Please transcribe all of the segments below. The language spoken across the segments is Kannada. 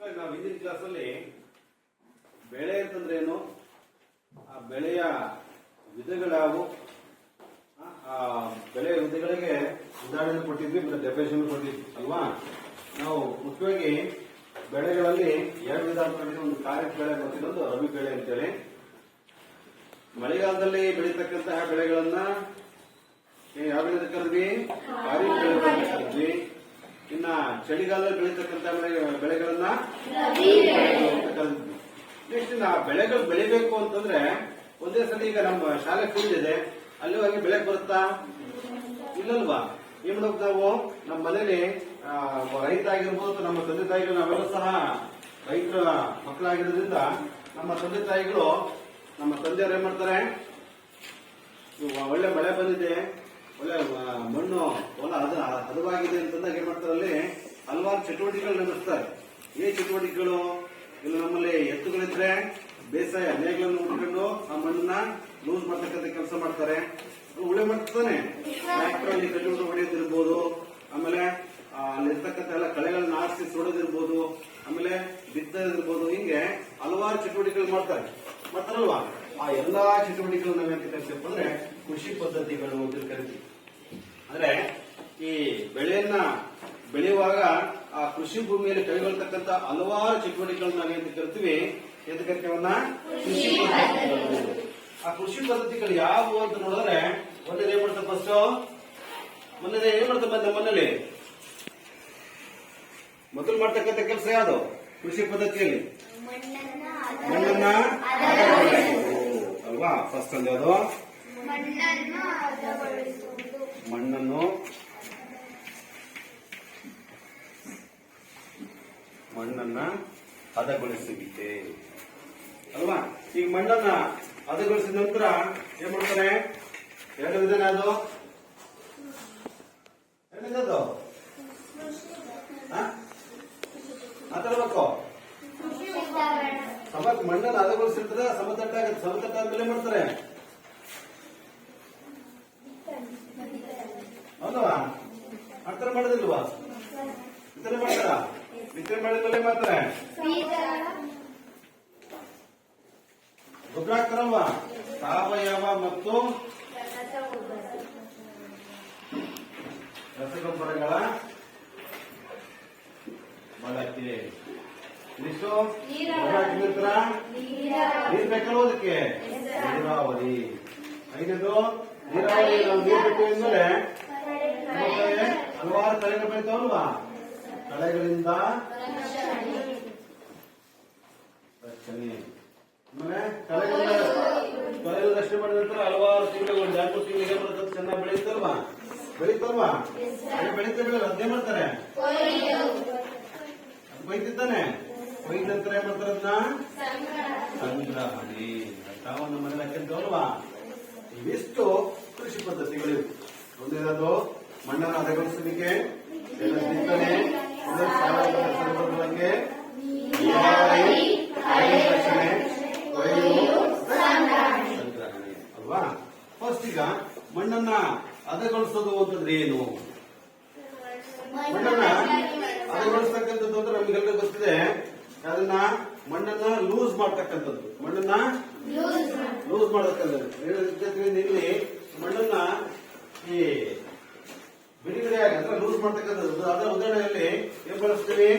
ನಾವು ಹಿಂದಿನ ಕ್ಲಾಸಲ್ಲಿ ಬೆಳೆ ಅಂತಂದ್ರೆ ಏನು, ಆ ಬೆಳೆಯ ವಿಧಗಳಾವು, ಆ ಬೆಳೆಯ ವಿಧಗಳಿಗೆ ಉದಾಹರಣೆ ಕೊಟ್ಟಿದ್ವಿ, ಮತ್ತೆ ಡೆಫಿನೇಷನ್ ಕೊಟ್ಟಿದ್ವಿ ಅಲ್ವಾ. ನಾವು ಮುಖ್ಯವಾಗಿ ಬೆಳೆಗಳಲ್ಲಿ ಎರಡು ವಿಧ ಅಂದ್ಕೊಂಡಿದ್ವಿ. ಒಂದು ಖಾರಿಫ್ ಬೆಳೆ ಮತ್ತು ಇನ್ನೊಂದು ರಬಿ ಬೆಳೆ ಅಂತೇಳಿ. ಮಳೆಗಾಲದಲ್ಲಿ ಬೆಳೀತಕ್ಕಂತಹ ಬೆಳೆಗಳನ್ನ ಯಾವ ಬೆಳೆ ಕರೆದ್ವಿ? ಖಾರಿಫ್ ಬೆಳೆ ಕರೆದ್ವಿ. ಇನ್ನ ಚಳಿಗಾಲದಲ್ಲಿ ಬೆಳೀತಕ್ಕಂಥ ಬೆಳೆಗಳನ್ನ ನೆಕ್ಸ್ಟ್ ಬೆಳೆಗಳು ಬೆಳಿಬೇಕು ಅಂತಂದ್ರೆ ಒಂದೇ ಸಲ ಈಗ ನಮ್ಮ ಶಾಲೆ ಫೀಲ್ಡ್ ಇದೆ, ಅಲ್ಲಿ ಹೋಗಿ ಬೆಳೆಗೆ ಬರುತ್ತಾ? ಇಲ್ಲಲ್ವಾ. ಏನ್ ಮಾಡ್ಬೇಕು ನಾವು? ನಮ್ಮ ಮನೇಲಿ ರೈತ ಆಗಿರ್ಬೋದು, ನಮ್ಮ ತಂದೆ ತಾಯಿಗಳು ನಾವೆಲ್ಲ ಸಹ ರೈತರ ಮಕ್ಕಳಾಗಿರೋದ್ರಿಂದ ನಮ್ಮ ತಂದೆ ತಾಯಿಗಳು, ನಮ್ಮ ತಂದೆಯವರು ಏನ್ ಮಾಡ್ತಾರೆ, ಒಳ್ಳೆ ಮಳೆ ಬಂದಿದೆ, ಒಳ್ಳೆ ಮಣ್ಣು ಹೊಲ ಹದವಾಗಿದೆ ಅಂತಂದಾಗ ಏನ್ ಮಾಡ್ತಾರೆ, ಅಲ್ಲಿ ಹಲವಾರು ಚಟುವಟಿಕೆಗಳು ನಡೆಸ್ತಾರೆ. ಏ ಚಟುವಟಿಕೆಗಳು? ಇಲ್ಲ ನಮ್ಮಲ್ಲಿ ಎತ್ತುಗಳಿದ್ರೆ ಬೇಸಾಯ ನೇಗಳನ್ನು ಉಟ್ಕೊಂಡು ಆ ಮಣ್ಣನ್ನ ಲೂಸ್ ಮಾಡ್ತಕ್ಕಂಥ ಕೆಲಸ ಮಾಡ್ತಾರೆ. ಉಳೆ ಮಾಡ್ತಾನೆ ಟ್ರ್ಯಾಕ್ಟರ್ ಅಲ್ಲಿ ಕಲ್ಲುಗಳು ಹೊಡೆಯೋದಿರ್ಬೋದು, ಆಮೇಲೆ ಅಲ್ಲಿರ್ತಕ್ಕಂಥ ಎಲ್ಲ ಕಳೆಗಳನ್ನ ಆರಿಸಿ ಸುಡೋದಿರ್ಬೋದು, ಆಮೇಲೆ ಬಿತ್ತೋದಿರ್ಬೋದು. ಹಿಂಗೆ ಹಲವಾರು ಚಟುವಟಿಕೆಗಳು ಮಾಡ್ತಾರಲ್ವಾ. ಆ ಎಲ್ಲಾ ಚಟುವಟಿಕೆಗಳು ನಾವೇಂತ ಕರಿತೀವಿ ಅಂದ್ರೆ ಕೃಷಿ ಪದ್ಧತಿಗಳು ಅಂತ ಕರಿತೀವಿ. ಅಂದ್ರೆ ಈ ಬೆಳೆಯನ್ನ ಬೆಳೆಯುವಾಗ ಆ ಕೃಷಿ ಭೂಮಿಯಲ್ಲಿ ಕೈಗೊಳ್ತಕ್ಕಂಥ ಹಲವಾರು ಚಟುವಟಿಕೆಗಳನ್ನ ನಾವೇಂತ ಕರಿತೀವಿ? ಎಂತ ಕರಿತೀವನ್ನ? ಕೃಷಿ ಪದ್ಧತಿಗಳು. ಆ ಕೃಷಿ ಪದ್ಧತಿಗಳು ಯಾವುವು ಅಂತ ನೋಡಿದ್ರೆ, ಒಂದೇ ಏನ್ ಮಾಡ್ತಾರೆ ಫಸ್ಟ್, ಮೊನ್ನೆ ಏನ್ ಮಾಡ್ತಾರೆ ನಮ್ಮ ಮನೇಲಿ ಮೊದಲು ಮಾಡ್ತಕ್ಕಂಥ ಕೆಲಸ ಯಾವುದು? ಕೃಷಿ ಪದ್ಧತಿಯಲ್ಲಿ ಮಣ್ಣನ್ನ ಅಲ್ವಾ. ಫಸ್ಟ್ ಅಂದ್ರೆ ಅದು ಮಣ್ಣನ್ನ ಹದಗೊಳಿಸುವಿಕೆ ಅಲ್ವಾ. ಈಗ ಮಣ್ಣನ್ನ ಹದಗೊಳಿಸಿದ ನಂತರ ಏನ್ ಮಾಡ್ತಾರೆ? ಎರಡು ವಿಧಾನ ಅದು. ಎರಡನೇದು ಮಾತಾಡ್ಬೇಕು. ಮಣ್ಣನ್ನು ಹದಗೊಳಿಸಿರ್ತಾರೆ, ಸಮತಟ್ಟ ಆಗುತ್ತೆ. ಸಮತಟ್ಟ ಆದ್ಮೇಲೆ ಮಾಡ್ತಾರೆ ಹೌದವಾ? ಆತರ ಮಾಡೋದಿಲ್ವಾ? ಬಿತ್ತನೆ ಮಾಡ್ತಾರ? ಬಿತ್ತನೆ ಮಾಡಿದ್ಮೇಲೆ ಮಾಡ್ತಾರೆ ಗೊಬ್ಬರ ಹಾಕ್ತಾರಲ್ವಾ? ಸಾವಯವ ಮತ್ತು ರಸಗೊಬ್ಬರಗಳ ಬಳಕೆ. ಇಷ್ಟು ಗೊಬ್ಬರ ನೀರ್ ಬೇಕಲ್ವ ಅದಕ್ಕೆ? ನೀರಾವರಿ. ಐದನೇದು ನೀರಾವರಿ. ನಾವು ನೀರು ಬಿಟ್ಟು ಅಂದ್ಮೇಲೆ ಹಲವಾರು ಕಳೆಗಳು ಬೆಳಿತಾವಲ್ವಾ? ಕಳೆಗಳಿಂದ ರಕ್ಷಣೆ. ಆಮೇಲೆ ಕಳೆಗಳ ರಕ್ಷಣೆ ಮಾಡಿದ ನಂತರ ಹಲವಾರು ತಿಂಗಳು, ಒಂದು 2 ತಿಂಗಳಿಗೆ ಬರ್ತದೆ, ಚೆನ್ನಾಗಿ ಬೆಳೀತಲ್ವಾ? ಬೆಳೀತಲ್ವಾ? ಬೆಳೀತಾ ಅದೇ ಮಾಡ್ತಾರೆ, ಅದು ಬೈತಿದ್ದಾನೆ. ಕೊಯ್ದ ನಂತರ ಏನ್ ಮಾಡ್ತಾರೆ? ಅದನ್ನ ಸಂಗ್ರಹಣೆ. ತಾವನ್ನು ಮನೇಲಿ ಹಾಕಿರ್ತವಲ್ವಾ? ಇವಿಷ್ಟು ಕೃಷಿ ಪದ್ಧತಿಗಳು. ಒಂದೇನದು ಮಣ್ಣನ್ನು ಹದಗೊಳಿಸುವಿಕೆ, ಬಿತ್ತನೆ, ಬಗ್ಗೆ ರಕ್ಷಣೆ, ಕೊಯ್ಲು, ಸಂಗ್ರಹಣೆ ಅಲ್ವಾ. ಫಸ್ಟ್ ಈಗ ಮಣ್ಣನ್ನ ಹದಗೊಳಿಸೋದು ಅಂತಂದ್ರೆ ಏನು? ಮಣ್ಣನ್ನ ಹದಗೊಳಿಸ್ತಕ್ಕಂಥದ್ದು ಅಂದ್ರೆ ನಮ್ಗೆಲ್ಲ ಗೊತ್ತಿದೆ. ಅದನ್ನ ಮಣ್ಣನ್ನ ಲೂಸ್ ಮಾಡ್ತಕ್ಕಂಥದ್ದು. ಮಣ್ಣನ್ನ ಲೂಸ್ ಮಾಡತಕ್ಕಂಥದ್ದು. ಇಲ್ಲಿ ಮಣ್ಣನ್ನ ಈ ಬಿಡಿಬಿಡಿಯಾಗಿ ಅಂದ್ರೆ ಲೂಸ್ ಮಾಡ್ತಕ್ಕಂಥದ್ದು. ಅದರ ಉದಾಹರಣೆಯಲ್ಲಿ ಏನ್ ಬಳಸ್ತೀವಿ?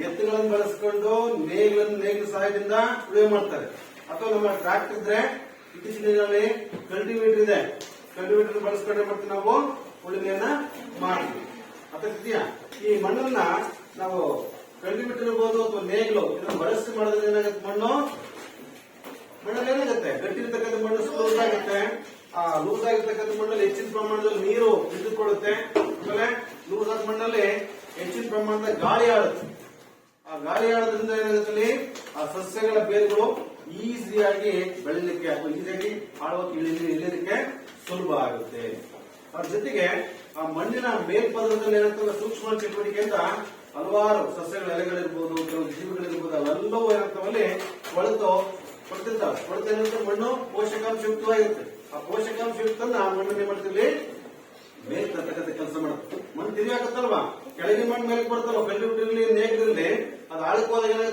ಎತ್ತುಗಳನ್ನು ಬಳಸ್ಕೊಂಡು ನೇಗಿಲ ಸಹಾಯದಿಂದ ಉಳುಮೆ ಮಾಡ್ತಾರೆ. ಅಥವಾ ನಮ್ಮ ಟ್ರಾಕ್ಟರ್ ಇದ್ರೆ, ಇತ್ತೀಚಿನ ದಿನಗಳಲ್ಲಿ ಕಲ್ಟಿವೇಟರ್ ಇದೆ, ಕಲ್ಟಿವೇಟರ್ ಬಳಸ್ಕೊಂಡೆ ಮಾಡ್ತೀವಿ ನಾವು ಉಳುಮೆಯನ್ನ ಮಾಡ್ತೀವಿ. ಅರ್ಥಾಗ್ತಿದೆಯಾ? ಈ ಮಣ್ಣನ್ನ ನಾವು ಕಲ್ಟಿವೇಟರ್ ಇರ್ಬೋದು ಅಥವಾ ನೇಗಿಲು ಇದನ್ನು ಬಳಸಿ ಮಾಡೋದ್ರಿಂದ ಏನಾಗುತ್ತೆ? ಮಣ್ಣಲ್ಲಿ ಏನಾಗುತ್ತೆ? ಗಟ್ಟಿ ಇರ್ತಕ್ಕಂಥ ಮಣ್ಣು ಲೂಸ್ ಆಗುತ್ತೆ. ಆ ಲೂಸ್ ಆಗಿರ್ತಕ್ಕಂಥ ಮಣ್ಣಲ್ಲಿ ಹೆಚ್ಚಿನ ಪ್ರಮಾಣದಲ್ಲಿ ನೀರು ಹಿಡಿದುಕೊಳ್ಳುತ್ತೆ. ಆಮೇಲೆ ಲೂಸ್ ಆದ ಮಣ್ಣಲ್ಲಿ ಹೆಚ್ಚಿನ ಪ್ರಮಾಣದ ಗಾಳಿ ಆಡುತ್ತೆ. ಆ ಗಾಳಿ ಆಡೋದ್ರಿಂದ ಏನಾಗುತ್ತೆ? ಆ ಸಸ್ಯಗಳ ಬೇರುಗಳು ಈಸಿಯಾಗಿ ಬೆಳಿಲಿಕ್ಕೆ ಅಥವಾ ಈಸಿಯಾಗಿ ಆಳೋಕೆ ಇಳಿಲಿಕ್ಕೆ ಸುಲಭ ಆಗುತ್ತೆ. ಅದ್ರ ಜೊತೆಗೆ ಆ ಮಣ್ಣಿನ ಮೇಲ್ಪದರದಲ್ಲಿ ಏನಾಗ್ತದೆ? ಸೂಕ್ಷ್ಮ ಚಟುವಟಿಕೆ ಅಂತ ಹಲವಾರು ಸಸ್ಯಗಳ ಎಲೆಗಳಿರ್ಬೋದು, ಕೆಲವು ಜೀವಿಗಳಿರ್ಬೋದು, ಅವೆಲ್ಲವೂ ಏನಾಗ್ತಾವಲ್ಲಿ ಕೊಡ್ತಿರ್ತಾವೆ. ಮಣ್ಣು ಪೋಷಕಾಂಶಯುಕ್ತವಾಗಿರುತ್ತೆ. ಆ ಪೋಷಕಾಂಶಯುಕ್ತನ್ನ ಮಣ್ಣನ್ನು ಏನ್ ಮಾಡ್ತೀವಿ? ಮೇಲ್ ತರ್ತಕ್ಕಂಥ ಕೆಲಸ ಮಾಡುತ್ತೆ. ಮಣ್ಣು ತಿರುಗಾಕತ್ತಲ್ವಾ? ಕೆಳಗಿನ ಮಣ್ಣು ಮೇಲೆ ಬರ್ತಲ್ವ? ಕಲ್ಲಿರಲಿ ನೇಗಿಲಿರಲಿ, ಅದು ಆಳಕ್ಕೆ ಹೋದಾಗ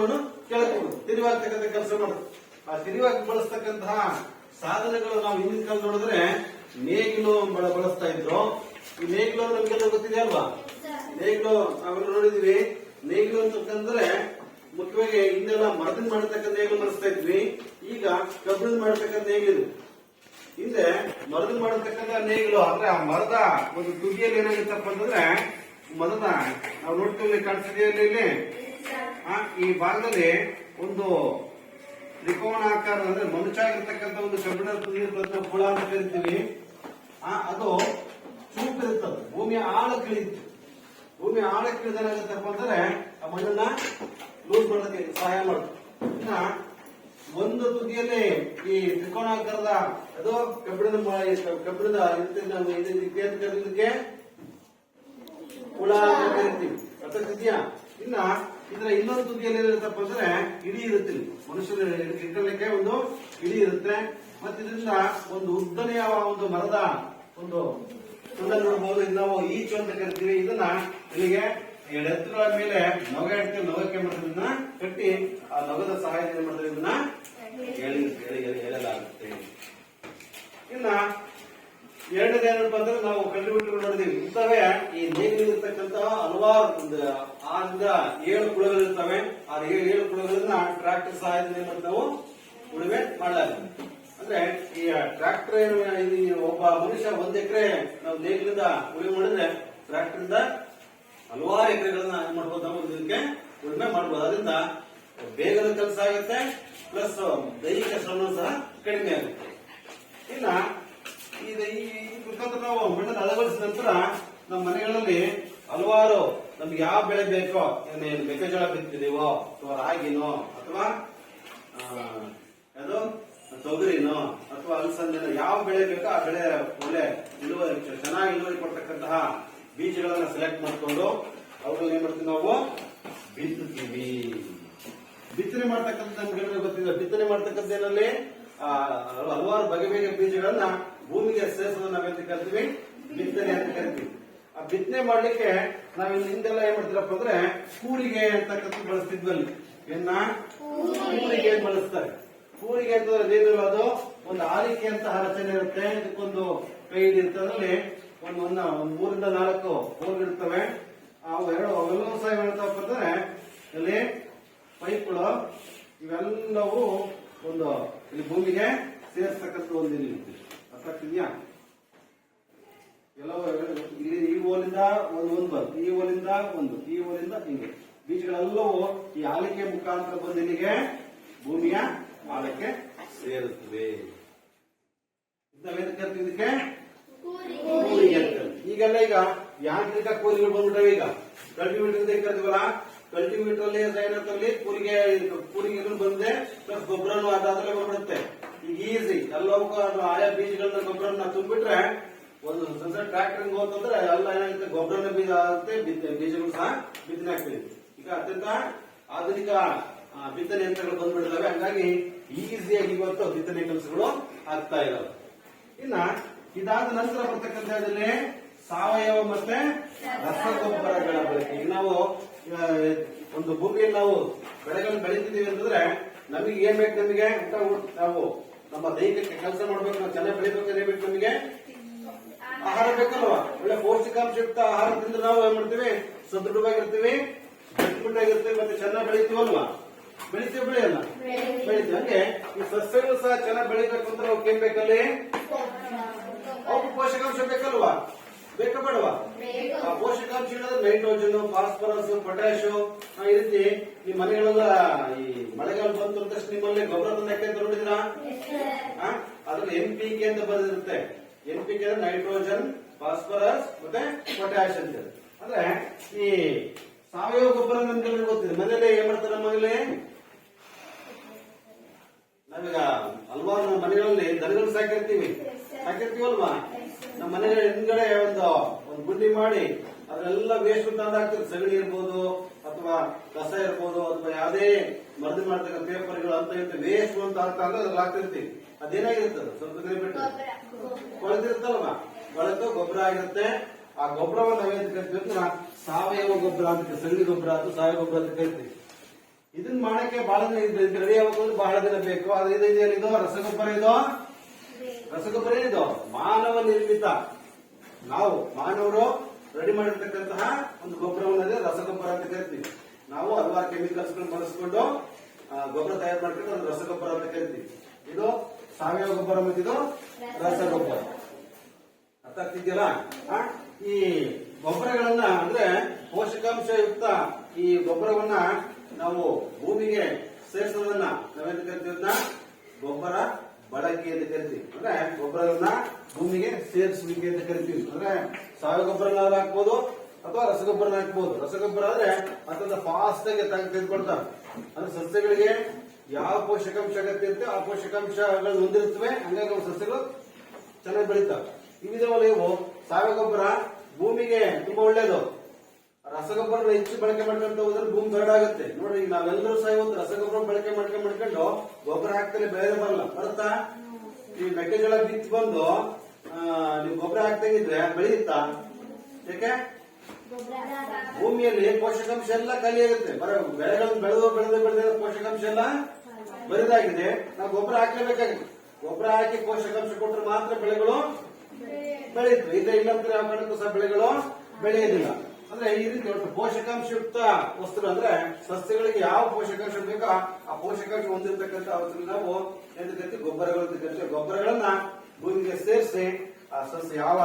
ಮಣ್ಣು ಕೆಳಗೆ ತಿರುವಾಗ್ತಕ್ಕಂಥ ಕೆಲಸ ಮಾಡುತ್ತೆ. ಆ ತಿರುವಾಗಿ ಬಳಸ್ತಕ್ಕಂತಹ ಸಾಧನಗಳು ನಾವು ಹಿಂದಿನ ಕಾಲ ನೋಡಿದ್ರೆ ನೇಗಿಲು ಬಳಸ್ತಾ ಇದ್ರು. ಈ ನೇಗಿಲು ನಮ್ಗೆಲ್ಲ ಗೊತ್ತಿದೆ ಅಲ್ವಾ? ನೇಗಿಲು ನಾವೆಲ್ಲ ನೋಡಿದ್ವಿ. ನೇಗಿಲು ಅಂತಂದ್ರೆ ಮುಖ್ಯವಾಗಿ ಹಿಂದೆಲ್ಲ ಮರದಿಂದ ಮಾಡತಕ್ಕಂಥ ನೇಗಿಲು ಬಳಸ್ತಾ ಇದ್ವಿ. ಈಗ ಕಬ್ಬಿಣದ ಮಾಡತಕ್ಕಂಥ ನೇಗಿಲು. ಹಿಂದೆ ಮರದಿಂದ ಮಾಡತಕ್ಕಂಥ ನೇಗಿಲು ಅಂದ್ರೆ ಆ ಮರದ ಒಂದು ತುದಿಯಲ್ಲಿ ಏನಾಗುತ್ತಪ್ಪ ಅಂತಂದ್ರೆ ಮರದ ನಾವು ನೋಡ್ತೀವಿ ಕಾಣಿಸ್ತಿದೆಯಲ್ಲಿ ಇಲ್ಲಿ ಈ ಭಾಗದಲ್ಲಿ ಒಂದು ತ್ರಿಕೋಣಾಕಾರ ಅಂದ್ರೆ ಮನುಷ್ಯಾಗಿರ್ತಕ್ಕಂಥ ಒಂದು ಕಬ್ಬಿಣದ ತುದಿ ಹುಳ ಅಂತ ಕರಿತೀವಿ. ಅದು ಚೂಪಿರುತ್ತದೆ. ಭೂಮಿಯ ಆಳಕ್ಕೆ ಇಳಿಯುತ್ತೆ. ಭೂಮಿ ಆಳಕ್ಕೆ ಇಳಿದಾಗತ್ತಪ್ಪ ಅಂದ್ರೆ ಆ ಮಣ್ಣನ್ನ ಲೂಸ್ ಮಾಡೋದಕ್ಕೆ ಸಹಾಯ ಮಾಡುತ್ತೆ. ಇನ್ನ ಒಂದು ತುದಿಯಲ್ಲಿ ಈ ತ್ರಿಕೋಣಾಕಾರದ ಅದು ಕಬ್ಬಿಣದ ಇದಕ್ಕೆ ಹುಳ ಅಂತ ಕರಿತೀವಿ. ಅರ್ಥಕ್ಕಿದೆಯಾ? ಇನ್ನ ಇದರ ಇನ್ನೊಂದು ತುದಿಯಲ್ಲಿ ಏನಿರುತ್ತಪ್ಪ ಅಂದ್ರೆ ಇಡಿ ಇರುತ್ತೆ. ಮನುಷ್ಯನ ಇಟ್ಟಲಿಕ್ಕೆ ಒಂದು ಇಡಿ ಇರುತ್ತೆ. ಮತ್ತೆ ಇದರಿಂದ ಒಂದು ಉದ್ದನೆಯ ಒಂದು ಮರದ ಒಂದು ತುಂಡ ನೋಡಬಹುದು. ಇದು ನಾವು ಈಚು ಅಂತ ಕರಿತೀವಿ. ಇದನ್ನ ಇಲ್ಲಿಗೆ ಎತ್ತುಗಳ ಮೇಲೆ ನೊಗ ಇಡ್ತೀವಿ. ನೊಗಕ್ಕೆ ಮಾಡ್ತೀವಿ ಇದನ್ನ ಕಟ್ಟಿ ಆ ನೊಗದ ಸಹಾಯದಿಂದ ಏನ್ ಮಾಡ್ತೀವಿ ಇದನ್ನ ಹೇಳಲಾಗುತ್ತೆ. ಇನ್ನ ಎರಡನೇ ಏನಪ್ಪ ಅಂದ್ರೆ ನಾವು ಕಂಡುಬಿಟ್ಟು ನೋಡಿದೀವಿ ಇಂಥವೇ ಈ ನೇಗಿಲಿರ್ತಕ್ಕಂತಹ ಹಲವಾರು 6 ರಿಂದ 7 ಕುಳಗಳಿರ್ತವೆ. ಆ 7 ಕುಳಗಳನ್ನ ಟ್ರಾಕ್ಟರ್ ಸಹಾಯದಿಂದ ಏನ್ ಮಾಡ್ತೀವಿ ನಾವು ಉಳುಮೆ ಮಾಡಲಾಗುತ್ತೆ. ಅಂದ್ರೆ ಈ ಟ್ರಾಕ್ಟರ್ ಒಬ್ಬ ಮನುಷ್ಯ 1 ಎಕರೆ ನಾವು ನೇಗಿಲಿಂದ ಉಳುಮೆ ಮಾಡಿದ್ರೆ ಟ್ರಾಕ್ಟರ್ ಇಂದ ಹಲವಾರು ಎಕರೆಗಳನ್ನ ಏನ್ ಮಾಡ್ಬೋದು ನಾವು ಇದಕ್ಕೆ ಉಳುಮೆ ಮಾಡಬಹುದು. ಅದರಿಂದ ಬೇಗದ ಕೆಲಸ ಆಗುತ್ತೆ, ಪ್ಲಸ್ ದೈಹಿಕ ಶ್ರಮ ಸಹ ಕಡಿಮೆ ಆಗುತ್ತೆ. ಇನ್ನ ಈ ಮುಖಾಂತರ ನಾವು ಮಣ್ಣನ್ನು ಅಳವಡಿಸಿದ ನಂತರ ನಮ್ಮ ಮನೆಗಳಲ್ಲಿ ಹಲವಾರು ನಮ್ಗೆ ಯಾವ ಬೆಳೆ ಬೇಕೋ, ಮೆಕ್ಕೆಜೋಳ ಬಿತ್ತಿದೀವೋ ಅಥವಾ ರಾಗಿನೋ ಅಥವಾ ಅದು ತೊಗರಿನೋ ಅಥವಾ ಅಲಸಂದೆನೋ ಯಾವ ಬೆಳೆ ಬೇಕೋ ಆ ಬೆಳೆ ಒಳ್ಳೆ ಇಳುವರಿ ಚೆನ್ನಾಗಿ ಇಳುವರಿ ಕೊಡ್ತಕ್ಕಂತಹ ಬೀಜಗಳನ್ನ ಸೆಲೆಕ್ಟ್ ಮಾಡಿಕೊಂಡು ಅವುಗಳನ್ನ ಏನ್ ಮಾಡ್ತೀವಿ ನಾವು ಬಿತ್ತುತ್ತೀವಿ. ಬಿತ್ತನೆ ಮಾಡ್ತಕ್ಕಂಥ ನಮ್ಗೆ ಗೊತ್ತಿದೆ. ಬಿತ್ತನೆ ಮಾಡ್ತಕ್ಕಂಥ ಏನಲ್ಲಿ ಹಲವಾರು ಬಗೆ ಬಗೆಯ ಬೀಜಗಳನ್ನ ಭೂಮಿಗೆ ಸೇರಿಸೋದನ್ನ ನಾವೇಂತ ಕರಿತೀವಿ ಬಿತ್ತನೆ ಅಂತ ಕರಿತೀವಿ. ಆ ಬಿತ್ತನೆ ಮಾಡ್ಲಿಕ್ಕೆ ನಾವ್ ಹಿಂದೆಲ್ಲ ಏನ್ ಮಾಡ್ತೀರಪ್ಪ ಅಂದ್ರೆ ಕೂರಿಗೆ ಅಂತಕ್ಕಂಥ ಬಳಸ್ತಿದ್ವಲ್ಲಿ. ಕೂರಿಗೆ ಬಳಸ್ತಾರೆ. ಕೂರಿಗೆ ಅಂತಂದ್ರೆ ಏನಿಲ್ಲ, ಅದು ಒಂದು ಆಲಿಕೆ ಅಂತ ರಚನೆ ಇರುತ್ತೆ. ಇದಕ್ಕೊಂದು ಕೈ ಇರುತ್ತೆ. ಅದರಲ್ಲಿ ಒಂದು 3 ರಿಂದ 4 ಹೋಲ್ಗಳಿರ್ತವೆ. ಅವೆಲ್ಲವೂ ಸಹ ಹೇಳ್ತಪ್ಪ ಅಂದ್ರೆ ಇಲ್ಲಿ ಪೈಪ್ಗಳು ಇವೆಲ್ಲವೂ ಒಂದು ಇಲ್ಲಿ ಭೂಮಿಗೆ ಸೇರಿಸ್ತಕ್ಕಂಥ ಒಂದು ಇರುತ್ತೆ. ಅರ್ಥ ಆಗ್ತಿದ್ಯಾ? ಎಲ್ಲವೂ ಇಲ್ಲಿ ಈ ಓಲಿಂದ ಒಂದು ಬಂತು, ಈ ಓಲಿಂದ ಒಂದು, ಈ ಓಲಿಂದ ಹಿಂಗೆ ಬೀಜಗಳೆಲ್ಲವೂ ಈ ಆಲಿಕೆ ಮುಖಾಂತರ ಬಂದು ಇಲ್ಲಿಗೆ ಭೂಮಿಯ ಆಳಕ್ಕೆ ಸೇರುತ್ತವೆ. ನಾವೇನು ಕರಿತೀವಿ ಇದಕ್ಕೆ ಕೂರಿಗೆ ಅಂತ. ಈಗೆಲ್ಲ ಈಗ ಯಾಂತ್ರಿಕ ಕೂರಿಗಳು ಬಂದ್ಬಿಟ್ಟವೆ. ಈಗ ಕಲ್ಟಿವೇಟರ್ ಕರಿತೀವಲ್ಲ, ಕಲ್ಟಿವೇಟರ್ ಅಲ್ಲಿ ರೈನರ್ನಲ್ಲಿ ಕೂರಿಗೆಗಳು ಬಂದೆ ಪ್ಲಸ್ ಗೊಬ್ಬರನು ಅದಾದ್ಮೇಲೆ ಬಂದ್ಬಿಡುತ್ತೆ. ಈಗ ಈಸಿ ಎಲ್ಲವಕ್ಕೂ ಆಯಾ ಬೀಜಗಳನ್ನ ಗೊಬ್ಬರನ್ನ ತುಂಬಿಟ್ರೆ ಒಂದು ಸಣ್ಣ ಟ್ರಾಕ್ಟರ್ ಹೋಗ್ತಂದ್ರೆ ಎಲ್ಲ ಏನಾಗುತ್ತೆ, ಗೊಬ್ಬರನ ಬೀಜ ಆಗುತ್ತೆ, ಬೀಜಗಳು ಸಹ ಬಿತ್ತನೆ ಆಗ್ತದೆ. ಈಗ ಅತ್ಯಂತ ಆಧುನಿಕ ಬಿತ್ತನೆ ಯಂತ್ರಗಳು ಬಂದ್ಬಿಡ್ತವೆ. ಹಂಗಾಗಿ ಈಸಿಯಾಗಿ ಇವತ್ತು ಬಿತ್ತನೆ ಕೆಲಸಗಳು ಆಗ್ತಾ ಇದಾವೆ. ಇನ್ನ ಇದಾದ ನಂತರ ಬರ್ತಕ್ಕಂಥದ್ರಲ್ಲಿ ಸಾವಯವ ಮತ್ತೆ ರಸಗೊಬ್ಬರಗಳ ಬಳಕೆ. ಈಗ ನಾವು ಒಂದು ಭೂಮಿಯಲ್ಲಿ ನಾವು ಬೆಳೆಗಳನ್ನು ಬೆಳೀತಿದೀವಿ ಅಂತಂದ್ರೆ ನಮಗೆ ಏನ್ ಬೇಕು? ನಮಗೆ ನಾವು ನಮ್ಮ ದೈಹಿಕಕ್ಕೆ ಕೆಲಸ ಮಾಡ್ಬೇಕು, ನಾವು ಚೆನ್ನಾಗಿ ಬೆಳಿಬೇಕಾದ್ರೆ ಏನ್ ಬೇಕು? ನಮಗೆ ಆಹಾರ ಬೇಕಲ್ವಾ? ಒಳ್ಳೆ ಪೌಷ್ಟಿಕಾಂಶಯುಕ್ತ ಆಹಾರ ತಿಂದ್ರೆ ನಾವು ಏನ್ ಮಾಡ್ತೀವಿ? ಸದೃಢವಾಗಿರ್ತೀವಿ, ಗಟ್ಟಿಮುಟ್ಟಾಗಿರ್ತೀವಿ, ಮತ್ತೆ ಚೆನ್ನಾಗಿ ಬೆಳಿತೀವಲ್ವಾ? ಬೆಳಿತೀವಿ ಬೆಳೆಯಲ್ಲ ಬೆಳಿತೀವಿ. ಹಂಗೆ ಈ ಸಸ್ಯಗಳು ಸಹ ಚೆನ್ನಾಗಿ ಬೆಳಿಬೇಕು ಅಂದ್ರೆ ಅವಕ್ಕೆ ಏನ್ ಬೇಕಲ್ಲಿ? ಅವಕ್ಕೆ ಪೋಷಕಾಂಶ ಬೇಕಲ್ವಾ? ಬೇಕಾ ಬೇಡವಾ? ಆ ಪೋಷಕಾಂಶ ನೈಟ್ರೋಜನ್, ಫಾಸ್ಫರಸ್, ಪೊಟ್ಯಾಶ್ ಈ ರೀತಿ ನಿಮ್ಮ ಮನೆಗಳೆಲ್ಲ ಈ ಮಳೆಗಾಲ ಬಂತು ಅಂತ ನಿಮ್ಮಲ್ಲಿ ಗೊಬ್ಬರ ತಂದಕ್ಕೆ ಅಂತ ನೋಡಿದಿರಾ? ಅದ್ರಲ್ಲಿ NPK ಅಂತ ಬರೆದಿರುತ್ತೆ. NPK ಅಂದ್ರೆ ನೈಟ್ರೋಜನ್, ಫಾಸ್ಫರಸ್ ಮತ್ತೆ ಪೊಟ್ಯಾಶ್ ಅಂತ. ಅಂದ್ರೆ ಈ ಸಾವಯವ ಗೊಬ್ಬರ ನಮ್ಗೆಲ್ಲ ಗೊತ್ತಿದೆ. ಮನೇಲಿ ಏನ್ ಮಾಡ್ತಾರೆ? ನಮ್ಮ ಮನೇಲಿ ನಾವೀಗ ಹಲವಾರು ಮನೆಗಳಲ್ಲಿ ದನಗಳು ಸಾಕಿರ್ತೀವಲ್ವಾ? ನಮ್ಮ ಮನೆಗಳ ಹಿಂದ್ಗಡೆ ಒಂದು ಗುಂಡಿ ಮಾಡಿ ಅದೆಲ್ಲ ವೇಸ್ಟ್ ತಂದು ಹಾಕ್ತಿರ್ತೀವಿ. ಸಗಣಿ ಇರ್ಬೋದು ಅಥವಾ ಕಸ ಇರ್ಬೋದು ಅಥವಾ ಯಾವುದೇ ಮರದಿ ಮಾಡ್ತಕ್ಕಂಥ ಪೇಪರ್ಗಳು ಅಂತ ಇರ್ತವೆ. ವೇಸ್ಟ್ ಅಂತ ಅರ್ಥ ಅಂದ್ರೆ ಅದ್ರಲ್ಲಿ ಹಾಕ್ತಿರ್ತೀವಿ. ಅದೇನಾಗಿರ್ತದೆ? ಸ್ವಲ್ಪ ದಿನ ಬಿಟ್ಟು ಕೊಳೆತಿರುತ್ತಲ್ವಾ? ಕೊಳೆತು ಗೊಬ್ಬರ ಆಗಿರುತ್ತೆ. ಆ ಗೊಬ್ಬರವನ್ನು ನಾವೇನ್ ಕರಿತೀವಿ ಅಂದ್ರೆ ಸಾವಯವ ಗೊಬ್ಬರ ಅಂತ, ಸಗಣಿ ಗೊಬ್ಬರ ಅಥವಾ ಸಾವಯವ ಗೊಬ್ಬರ ಅಂತ ಕರಿತೀವಿ. ಇದನ್ನ ಮಾಡಕ್ಕೆ ಬಹಳ ದಿನ ರೆಡಿ ಆಗಬೇಕು, ಬಹಳ ದಿನ ಬೇಕು. ಆದ್ರೆ ಇದು ರಸಗೊಬ್ಬರ, ರಸಗೊಬ್ಬರ ಇದು ಮಾನವ ನಿರ್ಮಿತ. ನಾವು ಮಾನವರು ರೆಡಿ ಮಾಡಿರ್ತಕ್ಕಂತಹ ಒಂದು ಗೊಬ್ಬರವನ್ನ ರಸಗೊಬ್ಬರ ಅಂತ ಕರಿತೀವಿ. ನಾವು ಹಲವಾರು ಕೆಮಿಕಲ್ಸ್ ಗಳನ್ನ ಬಳಸ್ಕೊಂಡು ಗೊಬ್ಬರ ತಯಾರು ಮಾಡ್ಕೊಂಡು ಅದು ರಸಗೊಬ್ಬರ ಅಂತ ಕರಿತೀವಿ. ಇದು ಸಾವಯವ ಗೊಬ್ಬರ ಮತ್ತು ಇದು ರಸಗೊಬ್ಬರ. ಅರ್ಥ ಆಗ್ತಿದೆಯಲ್ಲ? ಈ ಗೊಬ್ಬರಗಳನ್ನ ಅಂದ್ರೆ ಪೋಷಕಾಂಶಯುಕ್ತ ಈ ಗೊಬ್ಬರವನ್ನ ನಾವು ಭೂಮಿಗೆ ಸೇರಿಸೋದನ್ನ ನಾವೇಂತ ಕರಿತೀವಿ? ಗೊಬ್ಬರ ಬಳಕೆ ಅಂತ ಕರಿತೀವಿ. ಅಂದ್ರೆ ಗೊಬ್ಬರಗಳನ್ನ ಭೂಮಿಗೆ ಸೇರಿಸುವಿಕೆ ಅಂತ ಕರಿತೀವಿ. ಅಂದ್ರೆ ಸಾವಯವ ಗೊಬ್ಬರ ಹಾಕ್ಬೋದು ಅಥವಾ ರಸಗೊಬ್ಬರನ ಹಾಕ್ಬೋದು. ರಸಗೊಬ್ಬರ ಆದ್ರೆ ಅದನ್ನ ಫಾಸ್ಟ್ ಆಗಿ ತೆಗೆದುಕೊಳ್ತಾರೆ. ಅಂದ್ರೆ ಸಸ್ಯಗಳಿಗೆ ಯಾವ ಪೋಷಕಾಂಶ ಅಗತ್ಯ ಇರುತ್ತೆ ಆ ಪೋಷಕಾಂಶಗಳು ಹೊಂದಿರುತ್ತವೆ, ಹಂಗಾಗಿ ಸಸ್ಯಗಳು ಚೆನ್ನಾಗಿ ಬೆಳೀತಾವೆ. ಇವು ಸಾವಯವ ಗೊಬ್ಬರ ಭೂಮಿಗೆ ತುಂಬಾ ಒಳ್ಳೇದು. ರಸಗೊಬ್ಬರ ಹೆಚ್ಚು ಬಳಕೆ ಮಾಡ್ಕೊಂತ ಹೋದ್ರೆ ಭೂಮಿ ಬರಡಾಗುತ್ತೆ. ನೋಡ್ರಿ, ಈಗ ನಾವೆಲ್ಲರೂ ಸಹ ಇವತ್ತು ರಸಗೊಬ್ಬರ ಬಳಕೆ ಮಾಡ್ಕೊಂಡು ಗೊಬ್ಬರ ಹಾಕ್ತಲೇ ಬೆಳೆ ಬರುತ್ತಾ? ಈ ಮೆಕ್ಕೆಜೋಳ ಬಿತ್ತು ಬಂದು ನೀವು ಗೊಬ್ಬರ ಹಾಕ್ತಂಗಿದ್ರೆ ಬೆಳೆಯುತ್ತಾ? ಯಾಕೆ? ಭೂಮಿಯಲ್ಲಿ ಪೋಷಕಾಂಶ ಎಲ್ಲ ಖಾಲಿ ಆಗುತ್ತೆ. ಬೆಳೆಗಳನ್ನು ಬೆಳೆದ ಪೋಷಕಾಂಶ ಎಲ್ಲ ಬರಿದಾಗಿದೆ. ನಾವು ಗೊಬ್ಬರ ಹಾಕ್ಲೇಬೇಕಾಗುತ್ತೆ. ಗೊಬ್ಬರ ಹಾಕಿ ಪೋಷಕಾಂಶ ಕೊಟ್ಟರೆ ಮಾತ್ರ ಬೆಳೆಗಳು ಬೆಳೆಯುತ್ತವೆ. ಇಲ್ಲಂದ್ರೆ ಆ ಕಾರಣಕ್ಕೂ ಸಹ ಬೆಳೆಗಳು ಬೆಳೆಯೋದಿಲ್ಲ. ಅಂದ್ರೆ ಈ ರೀತಿ ಒಟ್ಟು ಪೋಷಕಾಂಶಯುಕ್ತ ವಸ್ತುಗಳು ಅಂದ್ರೆ ಸಸ್ಯಗಳಿಗೆ ಯಾವ ಪೋಷಕಾಂಶ ಬೇಕೋ ಆ ಪೋಷಕಾಂಶ ಹೊಂದಿರತಕ್ಕಂಥ ವಸ್ತುಗಳು ನಾವು ಏನಂತ ಗೊಬ್ಬರಗಳು ಅಂತ ಕರಿತೀವಿ. ಗೊಬ್ಬರಗಳನ್ನ ಭೂಮಿಗೆ ಸೇರಿಸಿ ಆ ಸಸ್ಯ ಯಾವ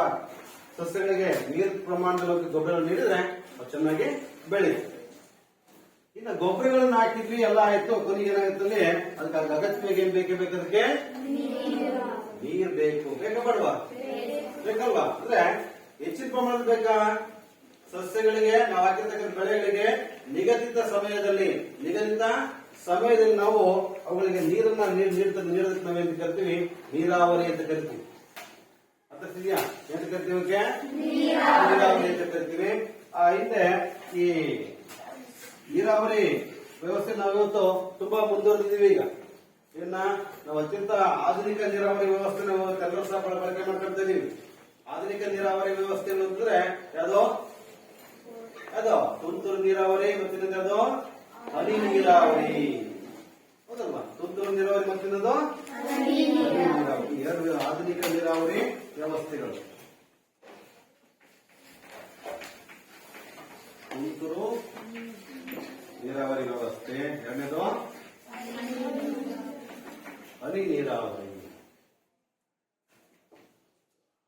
ಸಸ್ಯಗಳಿಗೆ ನೀರು ಪ್ರಮಾಣದಲ್ಲಿ ಗೊಬ್ಬರ ನೀಡಿದ್ರೆ ಚೆನ್ನಾಗಿ ಬೆಳೆಯುತ್ತೆ. ಇನ್ನು ಗೊಬ್ಬರಗಳನ್ನ ಹಾಕಿದ್ವಿ, ಎಲ್ಲ ಆಯ್ತು. ಕೊನೆಗೆ ಏನಾಗುತ್ತಲ್ಲಿ ಅದಕ್ಕೆ ಅಗತ್ಯವಾಗಿ ಏನ್ ಬೇಕೇ ಬೇಕು? ಅದಕ್ಕೆ ನೀರು ಬೇಕು. ಬೇಕಾ ಬೇಡವಾ? ಬೇಕಲ್ವಾ? ಅಂದ್ರೆ ಹೆಚ್ಚಿನ ಪ್ರಮಾಣದ ಬೇಕಾ? ಸಸ್ಯಗಳಿಗೆ ನಾವು ಹಾಕಿರ್ತಕ್ಕಂಥ ಬೆಳೆಗಳಿಗೆ ನಿಗದಿತ ಸಮಯದಲ್ಲಿ ನಾವು ಅವುಗಳಿಗೆ ನೀರನ್ನ ನೀಡೋದಕ್ಕೆ ನಾವೇನು ಕರಿತೀವಿ? ನೀರಾವರಿ ಅಂತ ಕರಿತೀವಿ. ಅರ್ಥಿದ್ಯಾ? ಎಂತ ಕರಿತೀವಿ? ನೀರಾವರಿ ಅಂತ ಕರಿತೀವಿ. ಹಿಂದೆ ಈ ನೀರಾವರಿ ವ್ಯವಸ್ಥೆ ನಾವಿವತ್ತು ತುಂಬಾ ಮುಂದುವರೆದಿದ್ದೀವಿ. ಈಗ ನಾವು ಅತ್ಯಂತ ಆಧುನಿಕ ನೀರಾವರಿ ವ್ಯವಸ್ಥೆ ಎಲ್ಲರೂ ಸಹ ಬಳಕೆ ಮಾಡ್ಕೊಳ್ತಾ ಇದೀವಿ. ಆಧುನಿಕ ನೀರಾವರಿ ವ್ಯವಸ್ಥೆ ಅಂತಂದ್ರೆ ಅದು ತುಂತುರು ನೀರಾವರಿ ಮತ್ತಿನ್ನೊಂದು ಅದು ಹನಿ ನೀರಾವರಿ. ಹೌದಲ್ವಾ? ತುಂತುರು ನೀರಾವರಿ ಮತ್ತಿನ್ನೊಂದು ಹನಿ ನೀರಾವರಿ. ಎರಡು ಆಧುನಿಕ ನೀರಾವರಿ ವ್ಯವಸ್ಥೆಗಳು. ತುಂತುರು ನೀರಾವರಿ ವ್ಯವಸ್ಥೆ, ಎರಡನೇದು ಹನಿ ನೀರಾವರಿ.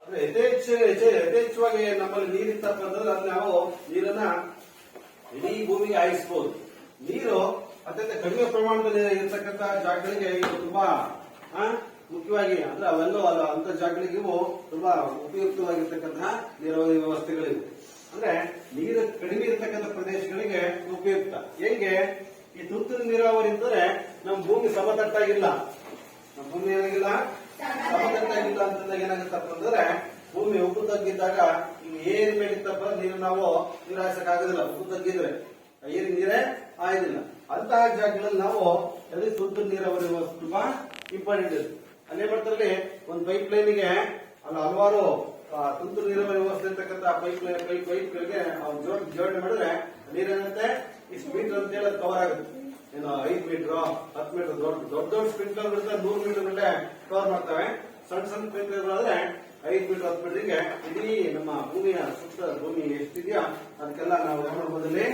ಅಂದ್ರೆ ಯಥೇಚ್ಛವಾಗಿ ನಮ್ಮಲ್ಲಿ ನೀರಿತ್ತಪ್ಪ ಅಂತಂದ್ರೆ ಅದು ನಾವು ನೀರನ್ನ ಇಡೀ ಭೂಮಿಗೆ ಹಾಯಿಸಬಹುದು. ನೀರು ಅತ್ಯಂತ ಕಡಿಮೆ ಪ್ರಮಾಣದಲ್ಲಿ ಇರತಕ್ಕಂತ ಜಾಗಗಳಿಗೆ ಇದು ತುಂಬಾ ಮುಖ್ಯವಾಗಿ ಅಂದ್ರೆ ಅವೆಲ್ಲೋ ಅಲ್ಲ ಅಂತ ಜಾಗಗಳಿಗೆ ಇವು ತುಂಬಾ ಉಪಯುಕ್ತವಾಗಿರ್ತಕ್ಕಂತಹ ನೀರಾವರಿ ವ್ಯವಸ್ಥೆಗಳಿವೆ. ಅಂದ್ರೆ ನೀರು ಕಡಿಮೆ ಇರತಕ್ಕಂಥ ಪ್ರದೇಶಗಳಿಗೆ ಉಪಯುಕ್ತ. ಹೇಗೆ? ಈ ತುಂತುರು ನೀರಾವರಿ ಅಂತಂದ್ರೆ ನಮ್ಮ ಭೂಮಿ ಸಮತಟ್ಟಾಗಿಲ್ಲ. ನಮ್ಮ ಭೂಮಿ ಏನಾಗಿಲ್ಲ? ಸಮತಟ್ಟಾಗಿಲ್ಲ ಅಂತಂದಾಗ ಏನಾಗುತ್ತಪ್ಪ ಅಂದ್ರೆ ಭೂಮಿ ಉಪ್ಪು ತಗ್ಗಿದ್ದಾಗ ಈಗ ಏರ್ ಮೇಲೆ ಇತ್ತಪ್ಪ ನೀರು ನಾವು ನೀರು ಹಾಯಿಸಕ್ ಆಗೋದಿಲ್ಲ. ಉಪ್ಪು ತಗ್ಗಿದ್ರೆ ನೀರೇ ಆಯ್ದಿಲ್ಲ. ಅಂತಹ ಜಾಗಗಳಲ್ಲಿ ನಾವು ತುಂತುರು ನೀರಾವರಿ ವ್ಯವಸ್ಥೆ ತುಂಬಾ ಇಂಪಾರ್ಟೆಂಟ್ ಇದೆ. ಅಲ್ಲೇ ಮಾಡ್ತಾರೆ ಒಂದು ಪೈಪ್ ಲೈನ್ಗೆ ಹಲವಾರು ತುಂತುರು ನೀರಾವರಿ ವ್ಯವಸ್ಥೆ ಇರ್ತಕ್ಕಂಥ ಪೈಪ್ಗಳಿಗೆ ಜೋಡಣೆ ಮಾಡಿದ್ರೆ ನೀರೇನಂತೆ ಇಷ್ಟು ಮೀಟರ್ ಅಂತ ಹೇಳಿ ಕವರ್ ಆಗುತ್ತೆ. ಏನು 5 ಮೀಟರ್ 10 ಮೀಟರ್ ದೊಡ್ಡ ಸ್ಪ್ರಿಂಕ್ಲರ್ 100 ಮೀಟರ್ ಗಂಟೆ ಕವರ್ ಮಾಡ್ತವೆ. ಸಣ್ಣ ಸ್ಪ್ರಿಂಕ್ಲರ್ ಆದ್ರೆ 5 ಮೀಟರ್ 10 ಮೀಟರ್ಗೆ ಇಡೀ ನಮ್ಮ ಭೂಮಿಯ ಸುತ್ತ ಭೂಮಿ ಎಷ್ಟಿದೆಯೋ ಅದಕ್ಕೆಲ್ಲ ನಾವು ಯಾವ ಮಾಡ್ಬೋದಲ್ಲಿ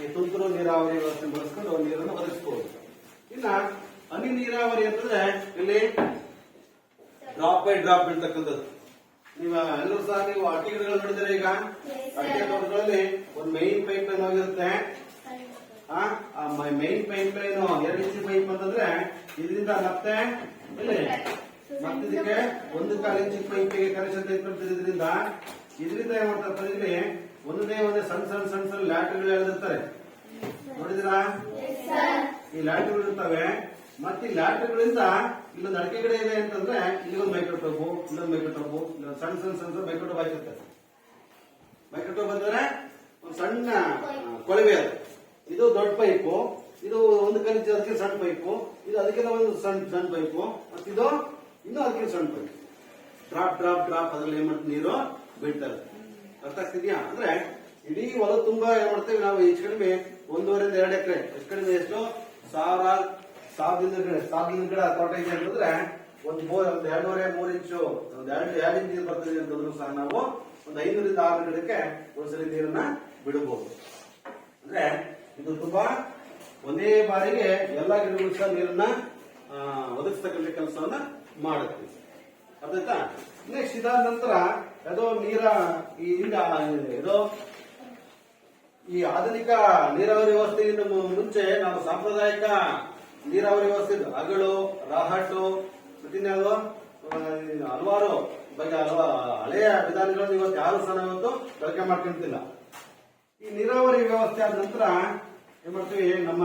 ಈ ತುಂತುರು ನೀರಾವರಿ ವ್ಯವಸ್ಥೆ ಬಳಸ್ಕೊಂಡು ನೀರನ್ನು ಒದಗಿಸಬಹುದು. ಇನ್ನ ಹನಿ ನೀರಾವರಿ ಅಂತಂದ್ರೆ ಇಲ್ಲಿ ಡ್ರಾಪ್ ಬೈ ಡ್ರಾಪ್ ಬೀಳ್ತಕ್ಕಂಥದ್ದು. ನೀವು ಎಲ್ಲರೂ ಸಹ ನೀವು ಅಡಿಕೆ ಗಿಡಗಳು ನೋಡಿದ್ರೆ ಈಗ ಅಡಿಕೆ ತೋಟಗಳಲ್ಲಿ ಒಂದು ಮೈನ್ ಪೈಪ್ ಲೈನ್ ಹೋಗಿರುತ್ತೆ. ಆ main pipe line 2 inch pipe ಅಂತಂದ್ರೆ ಇದರಿಂದ ಮತ್ತೆ ಇದಕ್ಕೆ 1.25 ಇಂಚ್ ಪೈಪ್ಗೆ ಕನೆಕ್ಷನ್ ತೆಗೆದುಕೊಳ್ತಿದ್ರಿಂದ ಇದರಿಂದ ಏನ್ ಮಾಡ್ತಾರೆ ಇಲ್ಲಿ ಒಂದೇ ಸಣ್ಣ ಲ್ಯಾಟ್ರಿಗಳು ಎಳೆದಿರ್ತಾರೆ. ನೋಡಿದಿರಾ? ಈ ಲ್ಯಾಟ್ರಿಗಳು ಇರ್ತವೆ. ಮತ್ತೆ ಈ ಲ್ಯಾಟ್ರಿಗಳಿಂದ ಇಲ್ಲೊಂದು ಅಡಿಕೆ ಗಿಡ ಇದೆ ಅಂತಂದ್ರೆ ಇಲ್ಲೊಂದು ಮೈಕ್ರೋಟೋಬು, ಇಲ್ಲೊಂದು ಮೈಕ್ರೋಟೋಬು, ಇಲ್ಲೊಂದು ಸಣ್ಣ ಮೈಕ್ರೋಟೋಬ್ ಹಾಕಿರ್ತಾರೆ. ಮೈಕ್ರೋಟೋಬ್ ಅಂದ್ರೆ ಒಂದು ಸಣ್ಣ ಕೊಳವೆ. ಅದು ಇದು ದೊಡ್ಡ ಪೈಪು, ಇದು ಒಂದು ಕಲಿಸಿ ಅದಕ್ಕೆ ಸಣ್ಣ ಪೈಪು, ಇದು ಅದಕ್ಕೆಲ್ಲ ಒಂದು ಸಣ್ಣ ಪೈಪು, ಮತ್ತಿದು ಇನ್ನೂ ಅದಕ್ಕೆ ಸಣ್ಣ ಪೈಪು. ಡ್ರಾಪ್ ಅದ್ರಲ್ಲಿ ಏನ್ ಮಾಡ್ತೀವಿ? ನೀರು ಬೀಳ್ತಾರೆ. ಅರ್ಥ ಆಗ್ತಿದ್ಯಾ? ಅಂದ್ರೆ ಇಡೀ ಹೊಲ ತುಂಬಾ ಏನ್ ಮಾಡ್ತೇವೆ ನಾವು ಹೆಚ್ಚು ಕಡಿಮೆ 1.5 2 ಎಕರೆ ಎಷ್ಟು ಕಡಿಮೆ ಎಷ್ಟು 1000 ಗಿಡ ತೋಟ ಇದೆ ಅಂತಂದ್ರೆ ಒಂದು 2.5 3 ಇಂಚು ಒಂದು 2 ಇಂಚ್ ನೀರು ಬರ್ತದೆ ಅಂತಂದ್ರೂ ಸಹ ನಾವು ಒಂದು 500 ರಿಂದ 600 ಗಿಡಕ್ಕೆ ಒಂದ್ಸಲಿ ನೀರನ್ನ ಬಿಡಬಹುದು. ಅಂದ್ರೆ ಇದು ತುಂಬಾ ಒಂದೇ ಬಾರಿಗೆ ಎಲ್ಲಾ ಗಿಡಗಳು ಸಹ ನೀರನ್ನ ಒದಗಿಸ್ತಕ್ಕಂಥ ಕೆಲಸವನ್ನ ಮಾಡುತ್ತೆ. ಅರ್ಥ ಆಯ್ತಾ? ನೆಕ್ಸ್ಟ್ ಇದಾದ ನಂತರ ಅದು ಈ ಆಧುನಿಕ ನೀರಾವರಿ ವ್ಯವಸ್ಥೆಯಿಂದ ಮುಂಚೆ ನಾವು ಸಾಂಪ್ರದಾಯಿಕ ನೀರಾವರಿ ವ್ಯವಸ್ಥೆ ಅಗಳು ರಾಹಟ್ಟು ಮತ್ತಿನ್ಯಾವುದು ಹಲವಾರು ಬಗ್ಗೆ ಹಳೆಯ ವಿಧಾನಗಳನ್ನು ಇವತ್ತು ಯಾರು ಸಹ ಇವತ್ತು ಬಳಕೆ ಮಾಡ್ಕೊಂತಿಲ್ಲ. ಈ ನೀರಾವರಿ ವ್ಯವಸ್ಥೆ ಆದ ನಂತರ ಏನ್ ಮಾಡ್ತೀವಿ, ನಮ್ಮ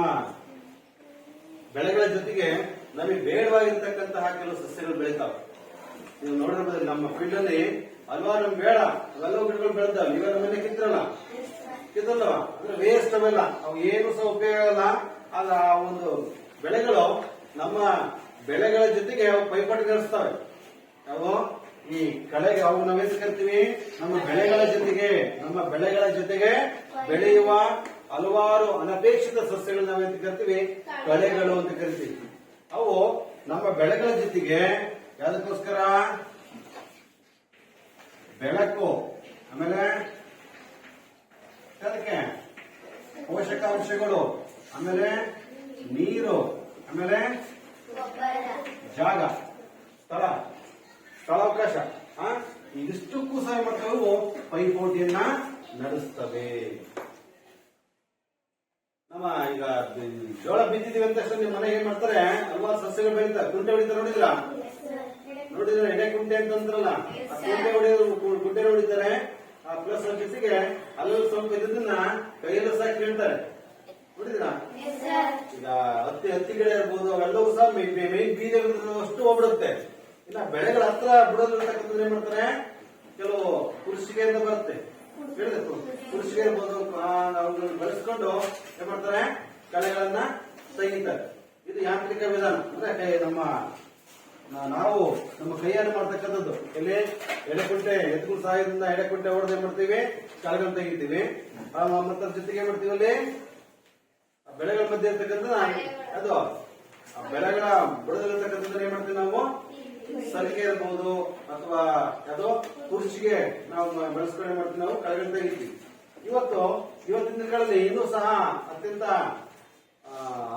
ಬೆಳೆಗಳ ಜೊತೆಗೆ ನಮಗೆ ಬೇಡವಾಗಿರ್ತಕ್ಕಂತಹ ಕೆಲವು ಸಸ್ಯಗಳು ಬೆಳಿತಾವೆ. ನೀವು ನೋಡಿರ್ಬೋದು ನಮ್ಮ ಫೀಲ್ಡ್ ಅಲ್ಲಿ ಹಲವಾರು ನಮ್ಗೆ ಬೇಡ ಅವೆಲ್ಲವೂ ಗಿಡಗಳು ಬೆಳೆದಾವೆ. ನೀವೇ ನಮ್ಮ ಮನೆ ಕಿತ್ತಲ್ವಾ ಅಂದ್ರೆ ವೇಸ್ಟ್ ಅವೆಲ್ಲ ಅವು ಏನು ಸಹ ಉಪಯೋಗ ಆಗಲ್ಲ. ಆಗ ಆ ಒಂದು ಬೆಳೆಗಳು ನಮ್ಮ ಬೆಳೆಗಳ ಜೊತೆಗೆ ಅವು ಪೈಪೋಟಿ ನಡೆಸ್ತವೆ. ಅವು ಈ ಕಳೆಗೆ ಅವು ನಾವೇನ್ ಕರಿತೀವಿ, ನಮ್ಮ ಬೆಳೆಗಳ ಜೊತೆಗೆ ಬೆಳೆಯುವ ಹಲವಾರು ಅನಪೇಕ್ಷಿತ ಸಸ್ಯಗಳು ನಾವೇಂತ ಕರಿತೀವಿ, ಕಳೆಗಳು ಅಂತ ಕರಿತೀವಿ. ಅವು ನಮ್ಮ ಬೆಳೆಗಳ ಜೊತೆಗೆ ಯಾವುದಕ್ಕೋಸ್ಕರ ಬೆಳಕು, ಆಮೇಲೆ ಅದಕ್ಕೆ ಪೋಷಕಾಂಶಗಳು, ಆಮೇಲೆ ನೀರು, ಆಮೇಲೆ ಜಾಗ, ಸ್ಥಳಾವಕಾಶ ಇದಿಷ್ಟಕ್ಕೂ ಸಹ ಮಾಡ್ತವೆ ಪೈಪೋಟಿಯನ್ನ ನಡೆಸ್ತವೆ. ನಮ್ಮ ಈಗ ಜೋಳ ಬಿತ್ತಿದೀವಿ ಅಂತ ತಕ್ಷಣ ನಿಮ್ಮ ಮನೆಗೆ ಏನ್ ಮಾಡ್ತಾರೆ, ಹಲವಾರು ಸಸ್ಯಗಳು ಬೆಳೀತಾರೆ. ಕುಂಟೆ ಹೊಡಿತಾರೆ, ನೋಡಿದ್ರ ಎಡೆ ಕುಂಟೆ ಅಂತಂದ್ರಲ್ಲ, ಕುಂಟೆ ಹೊಡಿತಾರೆ. ಆ ಪ್ಲಸ್ ಜೊತೆಗೆ ಅಲ್ಲೂ ಸ್ವಲ್ಪ ಇದನ್ನ ಕೈಯಲ್ಲೂ ಸಹ ಕೇಳ್ತಾರೆ. ನೋಡಿದ್ರಾ, ಈಗ ಹತ್ತಿ ಗಿಡ ಇರ್ಬೋದು, ಅವೆಲ್ಲವೂ ಸಹ ಮೇನ್ ಬೀಜ ಅಷ್ಟು ಹೋಗ್ಬಿಡುತ್ತೆ. ಇನ್ನ ಬೆಳೆಗಳ ಹತ್ರ ಬಿಡೋದಿರ್ತಕ್ಕಂಥ ಏನ್ ಮಾಡ್ತಾರೆ, ಕೆಲವು ಕೃಷಿಗೆ ಅಂತ ಬರುತ್ತೆ, ಕೃಷಿಗೆ ಇರ್ಬೋದು, ಬೆಳೆಸ್ಕೊಂಡು ಏನ್ ಮಾಡ್ತಾರೆ, ಕಳೆಗಳನ್ನ ತೆಗಿತಾರೆ. ಇದು ಯಾಂತ್ರಿಕ ವಿಧಾನ. ಅಂದ್ರೆ ನಾವು ನಮ್ಮ ಕೈಯನ್ನು ಮಾಡ್ತಕ್ಕಂಥದ್ದು. ಎಲ್ಲಿ ಎಡೆಕುಂಟೆ ಎತ್ತುಗಳ ಸಹಾಯದಿಂದ ಎಡೆಕುಂಟೆ ಹೊಡೆದು ಏನ್ ಮಾಡ್ತೀವಿ, ಕಳೆಗಳನ್ನ ತೆಗಿತೀವಿ. ಮತ್ತೆ ಜೊತೆಗೆ ಏನ್ ಮಾಡ್ತೀವಿ, ಅಲ್ಲಿ ಬೆಳೆಗಳ ಮಧ್ಯೆ ಇರ್ತಕ್ಕಂಥ ಅದು ಬೆಳೆಗಳ ಬುಡದಲ್ಲಿರ್ತಕ್ಕಂಥದ್ದು ಏನ್ ಮಾಡ್ತೀವಿ ನಾವು, ಸಲಿಕೆ ಇರ್ಬೋದು ಅಥವಾ ಯಾವುದೋ ಕುರ್ಚಿಗೆ ನಾವು ಬೆಳೆಸ್ಕೊಂಡು ಏನ್ ಮಾಡ್ತೀವಿ, ನಾವು ಕಳೆಗಳನ್ನ ತೆಗಿತೀವಿ. ಇವತ್ತಿನ ದಿನಗಳಲ್ಲಿ ಇನ್ನೂ ಸಹ ಅತ್ಯಂತ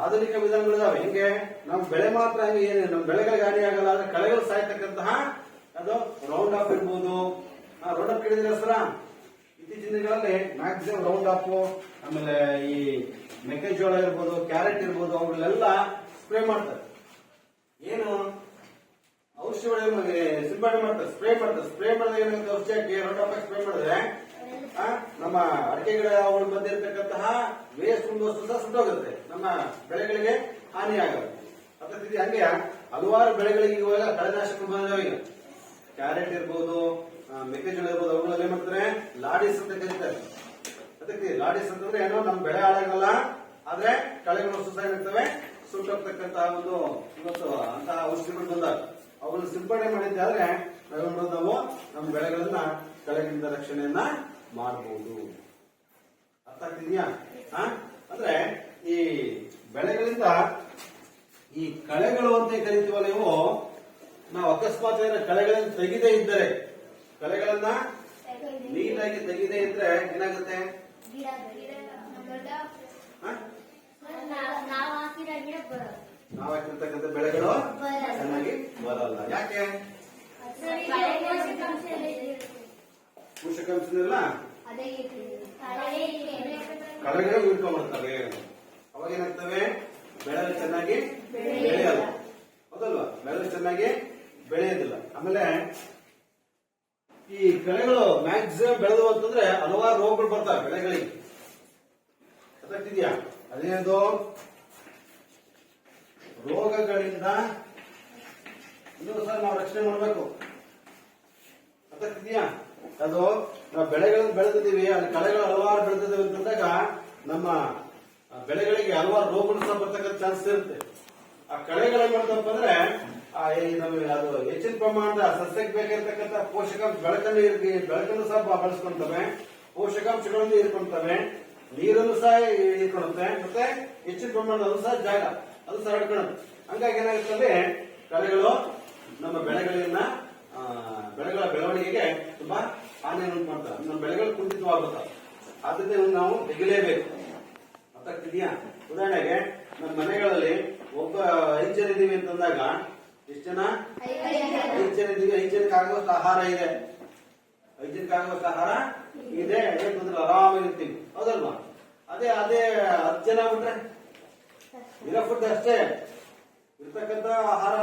ಆಧುನಿಕ ವಿಧಾನಗಳಿದಾವೆ. ಹೆಂಗೆ ನಾವು ಬೆಳೆ ಮಾತ್ರ ಹಂಗೆ ನಮ್ಮ ಬೆಳೆಗಳಿಗೆ ಹಾನಿ ಆಗಲ್ಲ, ಆದ್ರೆ ಕಳೆಗಳು ಸಾಯ್ತಕ್ಕಂತಹ ಅದು ರೌಂಡ್ ಅಪ್ ಇರ್ಬೋದು. ರೌಂಡ್ ಅಪ್ ಕೇಳಿದ್ರೆ ಸರ ಇತ್ತೀಚಿನ ದಿನಗಳಲ್ಲಿ ಮ್ಯಾಕ್ಸಿಮಮ್ ರೌಂಡ್ ಅಪ್, ಆಮೇಲೆ ಈ ಮೆಕ್ಕೆಜೋಳ ಇರ್ಬೋದು, ಕ್ಯಾರೆಟ್ ಇರ್ಬೋದು, ಅವುಗಳೆಲ್ಲ ಸ್ಪ್ರೇ ಮಾಡ್ತಾರೆ. ಏನು ಔಷಧಿ ಸಿಂಪಡಣೆ ಮಾಡ್ತಾರೆ, ಸ್ಪ್ರೇ ಮಾಡಿದಾಗ ಏನಾಗುತ್ತೆ, ಔಷಧಿ ಹಾಕಿ ರೌಂಡ್ ಅಪ್ ಸ್ಪ್ರೇ ಮಾಡಿದ್ರೆ ನಮ್ಮ ಅಡಿಕೆ ಗಿಡ ಅವುಗಳ ಮಧ್ಯೆ ಇರತಕ್ಕಂತಹ ವೇಸ್ಟ್ ವಸ್ತು ಸಹ ಸುಟ್ಟೋಗುತ್ತೆ, ನಮ್ಮ ಬೆಳೆಗಳಿಗೆ ಹಾನಿ ಆಗುತ್ತೆ. ಅದೇ ಹಂಗೆ ಹಲವಾರು ಬೆಳೆಗಳಿಗೆ ಇವಾಗ ಕಳೆನಾಶಕ ಬಂದಿದ್ದಾವೆ. ಈಗ ಕ್ಯಾರೆಟ್ ಇರ್ಬೋದು, ಮೆಕ್ಕೆಜೋಳ ಇರ್ಬೋದು, ಅವುಗಳಲ್ಲಿ ಏನ್ ಮಾಡ್ತಾರೆ, ಲಾಡಿಸ್ ಅಂತ ಕರೀತಾರೆ. ಅದಕ್ಕೆ ಲಾಡಿಸ್ ಅಂತಂದ್ರೆ ಏನೋ ನಮ್ಮ ಬೆಳೆ ಹಾಳಾಗಲ್ಲ, ಆದ್ರೆ ಕಳೆಗಳ ವಸ್ತು ಸಹ ಏನಿರ್ತವೆ ಸುಟ್ಟೋಗ್ತಕ್ಕಂತಹ ಒಂದು ಇವತ್ತು ಅಂತಹ ಔಷಧಿಗಳು ಬಂದಾಗ ಅವುಗಳನ್ನು ಸಿಂಪಡಣೆ ಮಾಡಿದ್ದಾದ್ರೆ ನಾವು ನಮ್ಮ ಬೆಳೆಗಳನ್ನ ಕಳೆಗಳಿಂದ ರಕ್ಷಣೆಯನ್ನ ಮಾಡಬಹುದು. ಅರ್ಥ ಆಗ್ತಿದ್ಯಾ? ಅಂದ್ರೆ ಈ ಬೆಳೆಗಳಿಂದ ಈ ಕಳೆಗಳು ಅಂತ ಕರಿತೀವಲ್ಲ, ಇವು ನಾವು ಅಕಸ್ಮಾತ್ ಕಳೆಗಳನ್ನು ತೆಗೆದೇ ಇದ್ದರೆ, ಕಳೆಗಳನ್ನ ನೀಟಾಗಿ ತೆಗೆದೇ ಇದ್ರೆ ಏನಾಗುತ್ತೆ, ನಾವು ಹಾಕಿರ್ತಕ್ಕಂಥ ಬೆಳೆಗಳು ಚೆನ್ನಾಗಿ ಬರಲ್ಲ. ಯಾಕೆ? ಪೋಷಕಾಂಶನೆಲ್ಲ ಕಳೆಗಳು ಇಟ್ಕೊಂಡ್ಬರ್ತವೆ. ಅವಾಗ ಏನಾಗ್ತವೆ, ಬೆಳೆ ಚೆನ್ನಾಗಿ ಬೆಳೆಯಲ್ಲ. ಹೌದಲ್ವಾ? ಬೆಳೆ ಚೆನ್ನಾಗಿ ಬೆಳೆಯೋದಿಲ್ಲ. ಆಮೇಲೆ ಈ ಕಳೆಗಳು ಮ್ಯಾಕ್ಸಿಮಮ್ ಬೆಳೆದು ಅಂತಂದ್ರೆ ಹಲವಾರು ರೋಗಗಳು ಬರ್ತವೆ ಬೆಳೆಗಳಿಗೆ. ಗೊತ್ತಾಗ್ತಿದ್ಯಾ? ಅದೇನದು ರೋಗಗಳಿಂದ ಇನ್ನೂ ಸಹ ನಾವು ರಕ್ಷಣೆ ಮಾಡಬೇಕು. ಗೊತ್ತಾಗ್ತಿದ್ಯಾ? ಅದು ನಾವು ಬೆಳೆಗಳನ್ನು ಬೆಳೆದಿದ್ದೀವಿ, ಅಲ್ಲಿ ಕಳೆಗಳು ಹಲವಾರು ಬೆಳೆದಿದ್ದೀವಿ ಅಂತಂದಾಗ ನಮ್ಮ ಬೆಳೆಗಳಿಗೆ ಹಲವಾರು ರೋಗಗಳು ಸಹ ಬರ್ತಕ್ಕಂಥ ಚಾನ್ಸ್ ಇರುತ್ತೆ. ಆ ಕಳೆಗಳು ಏನ್ ಮಾಡ್ತಪ್ಪ ಅಂದ್ರೆ ನಮಗೆ ಅದು ಹೆಚ್ಚಿನ ಪ್ರಮಾಣದ ಸಸ್ಯಕ್ಕೆ ಬೇಕಾಗಿರ್ತಕ್ಕಂಥ ಪೋಷಕಾಂಶ ಬೆಳಕನ್ನು ಸಹ ಬಳಸ್ಕೊಂತವೆ, ಪೋಷಕಾಂಶಗಳನ್ನು ಹೀರ್ಕೊಂತವೆ. ನೀರನ್ನು ಸಹ ಹಿಡ್ಕೊಳುತ್ತೆ, ಮತ್ತೆ ಹೆಚ್ಚಿನ ಪ್ರಮಾಣದಲ್ಲೂ ಸಹ ಜಾಗ ಅದು ಸಹ ಹಿಡ್ಕೊಳ್ಳುತ್ತೆ. ಹಂಗಾಗಿ ಏನಾಗುತ್ತದೆ, ಕಳೆಗಳು ನಮ್ಮ ಬೆಳೆಗಳ ಬೆಳವಣಿಗೆಗೆ ತುಂಬಾ ಹಾನಿಯನ್ನು ಉಂಟು ಮಾಡ್ತಾರೆ. ನಮ್ಮ ಬೆಳೆಗಳು ಕುಂಠಿತವಾಗುತ್ತವೆ. ಆದ್ರಿಂದ ಇವನ್ನು ನಾವು ತೆಗಿಲೇಬೇಕು. ಗೊತ್ತಾಗ್ತಿದ್ಯಾ? ಉದಾಹರಣೆಗೆ ನಮ್ಮ ಮನೆಗಳಲ್ಲಿ ಒಬ್ಬ 5 ಜನ ಇದೀವಿ ಅಂತಂದಾಗ ಎಷ್ಟು ಜನ? 5 ಜನ ಇದೀವಿ. 5 ಜನಕ್ಕೆ ಆಗುವಷ್ಟು ಆಹಾರ ಇದೆ. 5 ಜನಕ್ಕೆ ಆಗುವಷ್ಟು ಆಹಾರ ಇದೆ. ಏನ್ ತೊಂದ್ರೆ, ಆರಾಮಾಗಿರ್ತೀವಿ. ಹೌದಲ್ವಾ? ಅದೇ 10 ಜನ ಆಗ್ಬಿಟ್ರೆ ಇರೋ ಫುಡ್ ಅಷ್ಟೇ ಇರ್ತಕ್ಕಂಥ ಆಹಾರ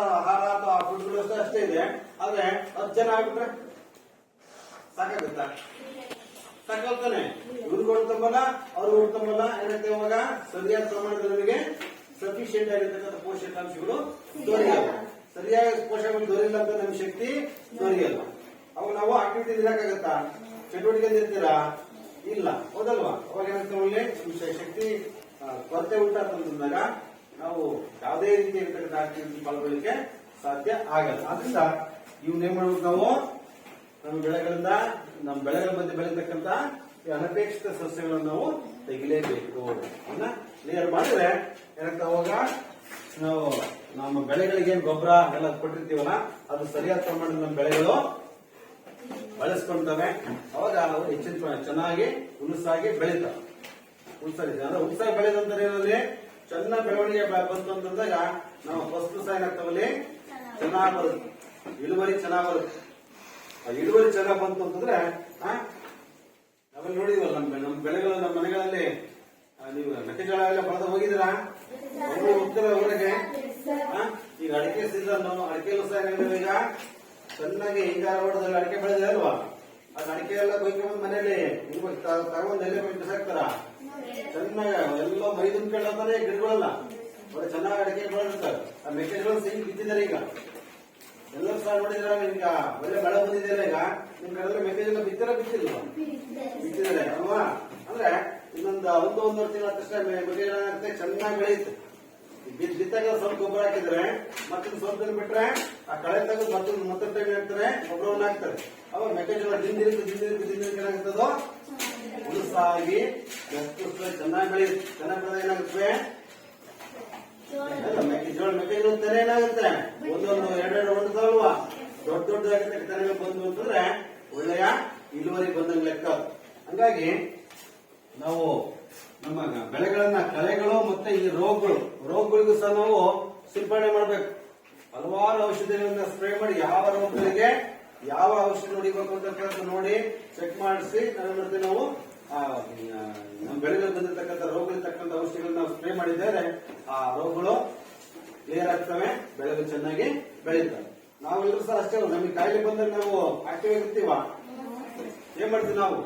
ಅಥವಾ ಫುಡ್ಗಳು ಅಷ್ಟೇ ಇದೆ. ಆದ್ರೆ 10 ಜನ ಆಗ್ಬಿಟ್ರೆ ಸಾಕಾಗುತ್ತಾ? ಸಾಕಾಗ್ತಾನೆ. ಇವ್ರಿಗೆ ಹೊಡ್ತಂಬಲ್ಲ, ಅವ್ರಿಗೆ ಹೊಡ್ತಂಬಲ್ಲ. ಏನಾಗ್ತದೆ ಇವಾಗ? ಸರಿಯಾದ ಪ್ರಮಾಣದಲ್ಲಿ ನಮಗೆ ಸಫಿಶಿಯಂಟ್ ಆಗಿರ್ತಕ್ಕಂಥ ಪೋಷಕಾಂಶಗಳು ದೊರೆಯಲ್ಲ. ಸರಿಯಾಗಿ ಪೋಷಕಾಂಶ ದೊರೆಯಿಲ್ಲ ಅಂತ ನಮ್ ಶಕ್ತಿ ದೊರೆಯಲ್ಲ. ಅವಾಗ ನಾವು ಆಕ್ಟಿವಿಟಿ ಇರಕ್ಕಾಗತ್ತಾ? ಚಟುವಟಿಕೆ ಇರ್ತೀರಾ? ಇಲ್ಲ. ಹೌದಲ್ವಾ? ಅವಾಗ ಏನಾಗ್ತದೆ, ಶಕ್ತಿ ಕೊರತೆ ಉಂಟಾಗ್ತಂದಾಗ ನಾವು ಯಾವುದೇ ರೀತಿ ಇರ್ತಕ್ಕಂಥ ಆಕ್ಟಿವಿಟಿ ಪಾಲ್ಗೊಳ್ಳಿಕ್ಕೆ ಸಾಧ್ಯ ಆಗಲ್ಲ. ಆದ್ರಿಂದ ಇವನ್ನೇನ್ ಮಾಡ್ಬೇಕು, ನಾವು ನಮ್ಮ ಬೆಳೆಗಳ ಮಧ್ಯೆ ಬೆಳೀತಕ್ಕಂಥ ಅನಪೇಕ್ಷಿತ ಸಸ್ಯಗಳನ್ನು ನಾವು ತೆಗಿಲೇಬೇಕು. ಅದನ್ನ ಕ್ಲಿಯರ್ ಮಾಡಿದ್ರೆ ಏನಾಗ್ತಾ, ಅವಾಗ ನಾವು ನಮ್ಮ ಬೆಳೆಗಳಿಗೆ ಏನ್ ಗೊಬ್ಬರ ಎಲ್ಲ ಕೊಟ್ಟಿರ್ತೀವಲ್ಲ, ಅದು ಸರಿಯಾದ ಪ್ರಮಾಣದ ನಮ್ಮ ಬೆಳೆಗಳು ಬಳಸ್ಕೊಂತವೆ. ಅವಾಗ ಅವು ಹೆಚ್ಚಿನ ಚೆನ್ನಾಗಿ ಹುಲಸಾಗಿ ಬೆಳೀತಾವೆ. ಹುಲಸಾಗಿ ಬೆಳೆದಂತ ಏನಲ್ಲಿ ಚೆನ್ನಾಗಿ ಬೆಳವಣಿಗೆ ಬಂತು ಅಂತಂದಾಗ ನಾವು ಫಸ್ಟ್ ಸಹ ಏನಾಗ್ತಾವಲ್ಲಿ ಚೆನ್ನಾಗಿ ಬರುತ್ತೆ, ಇಳುವರಿ ಚೆನ್ನಾಗಿ ಬರುತ್ತೆ. ಇಳುವರಿ ಚೆನ್ನಾಗಿ ಬಂತು ಅಂತಂದ್ರೆ ನಾವೆಲ್ಲ ನೋಡಿದ್ವಲ್ಲ, ನಮ್ಮ ಬೆಳೆಗಳು ನಮ್ಮ ಮನೆಗಳಲ್ಲಿ ನೀವು ಮೆಕ್ಕೆಜೋಳ ಎಲ್ಲ ಬಳದ ಹೋಗಿದ್ದೀರಾ? ಹೋಗ್ತೀರ ಊರಿಗೆ? ಈಗ ಅಡಿಕೆ ಸೀಸನ್, ಅಡಿಕೆಲ್ಲೂ ಸಹ ಏನಾಗಿದೆ, ಈಗ ಚೆನ್ನಾಗಿ ಹಿಂಗಾರ ಹೊಡೆದಲ್ಲಿ ಅಡಿಕೆ ಬೆಳೆದಿದೆ ಅಲ್ವಾ? ಅದು ಅಡಿಕೆ ಎಲ್ಲ ಕೊಯ್ಕೊಂಡ್ ಮನೇಲಿ ತಗೊಂಡ್ ಎಲೆ ಬಿಸಾಕ್ತಾರ. ಚೆನ್ನಾಗಿ ಎಲ್ಲ ಮೈ ತುಂಬ್ಕೊಂಡಂತಾನೆ ಗಿಡಗಳಲ್ಲ ಒಳ್ಳೆ ಚೆನ್ನಾಗಿ ಅಡಿಕೆ ಬೆಳೆದಿರ್ತಾರೆ. ಆ ಮೆಕ್ಕೆಜೋಳ ಸಿಹಿ ಬಿತ್ತಿದ್ದಾರೆ. ಈಗ ಎಲ್ಲರೂ ಸಹ ನೋಡಿದ್ರ, ಈಗ ಒಳ್ಳೆ ಬೆಳೆ ಬಂದಿದೆಯಲ್ಲ. ಈಗ ನಿಮ್ ಕಡೆ ಮೆಕ್ಕೆಜೋಳ ಬಿತ್ತಿಲ್ವಾ? ಬಿತ್ತಿದ್ದಾರೆ ಅಲ್ವಾ? ಅಂದ್ರೆ ಇನ್ನೊಂದು 1-1.5 ತಿಂಗಳ ತಕ್ಷಣ ಮೆಕ್ಕೆಜೋಳ ಚೆನ್ನಾಗಿ ಬೆಳೆಯುತ್ತೆ. ಬಿತ್ತಾಗ ಸ್ವಲ್ಪ ಗೊಬ್ಬರ ಹಾಕಿದ್ರೆ ಮತ್ತೆ ಸ್ವಲ್ಪ ದಿನ ಬಿಟ್ರೆ ಆ ಕಳೆ ತೆಗೆದು ಮತ್ತೆ ಟೈಮ್ ಹಾಕ್ತಾರೆ, ಗೊಬ್ಬರವನ್ನು ಹಾಕ್ತಾರೆ. ಅವಾಗ ಮೆಕ್ಕೆಜೋಳ ದಿನ ಏನಾಗುತ್ತದೋ ಹುಲಸಾಗಿ ಚೆನ್ನಾಗಿ ಬೆಳೆಯುತ್ತೆ. ಚೆನ್ನಾಗಿ ಬೆಳೆದ ಏನಾಗುತ್ತೆ, ಮೆಕ್ಕೆಜೋಳ ತೆನೆ ಏನಾಗುತ್ತೆ, ಒಂದೊಂದು 2-2 ಹೊಂದಲ್ವಾ, ದೊಡ್ಡದಾಗುತ್ತೆ. ತೆನೆಗಳು ಬಂದು ಅಂತಂದ್ರೆ ಒಳ್ಳೆಯ ಇಳುವರಿ ಬಂದಂಗೆ ಲೆಕ್ಕ. ಹಂಗಾಗಿ ನಾವು ನಮ್ಮ ಬೆಳೆಗಳನ್ನ ಕಳೆಗಳು ಮತ್ತೆ ಈ ರೋಗಗಳಿಗೂ ಸಹ ನಾವು ಸಿಂಪಡಣೆ ಮಾಡಬೇಕು. ಹಲವಾರು ಔಷಧಿಗಳನ್ನ ಸ್ಪ್ರೇ ಮಾಡಿ ಯಾವ ರೋಗಗಳಿಗೆ ಯಾವ ಔಷಧಿ ಹೊಡಿಬೇಕು ಅಂತ ನೋಡಿ ಚೆಕ್ ಮಾಡಿಸಿ ನಾವು ನಮ್ಮ ಬೆಳೆಗಳು ಬಂದಿರತಕ್ಕಂಥ ರೋಗಗಳಿಗೆ ತಕ್ಕಂಥ ಔಷಧಿಗಳನ್ನ ನಾವು ಸ್ಪ್ರೇ ಮಾಡಿದ್ದೇವೆ. ಆ ರೋಗಗಳು ಕ್ಲಿಯರ್ ಆಗ್ತವೆ, ಬೆಳೆಗಳು ಚೆನ್ನಾಗಿ ಬೆಳೀತವೆ. ನಾವೆಲ್ಲರೂ ಸಹ ಅಷ್ಟೇ, ನಮಗೆ ಕಾಯಿಲೆ ಬಂದಾಗ ನಾವು ಆಕ್ಟಿವ್ ಆಗಿರ್ತೀವ. ಏನ್ ಮಾಡ್ತೀವಿ ನಾವು?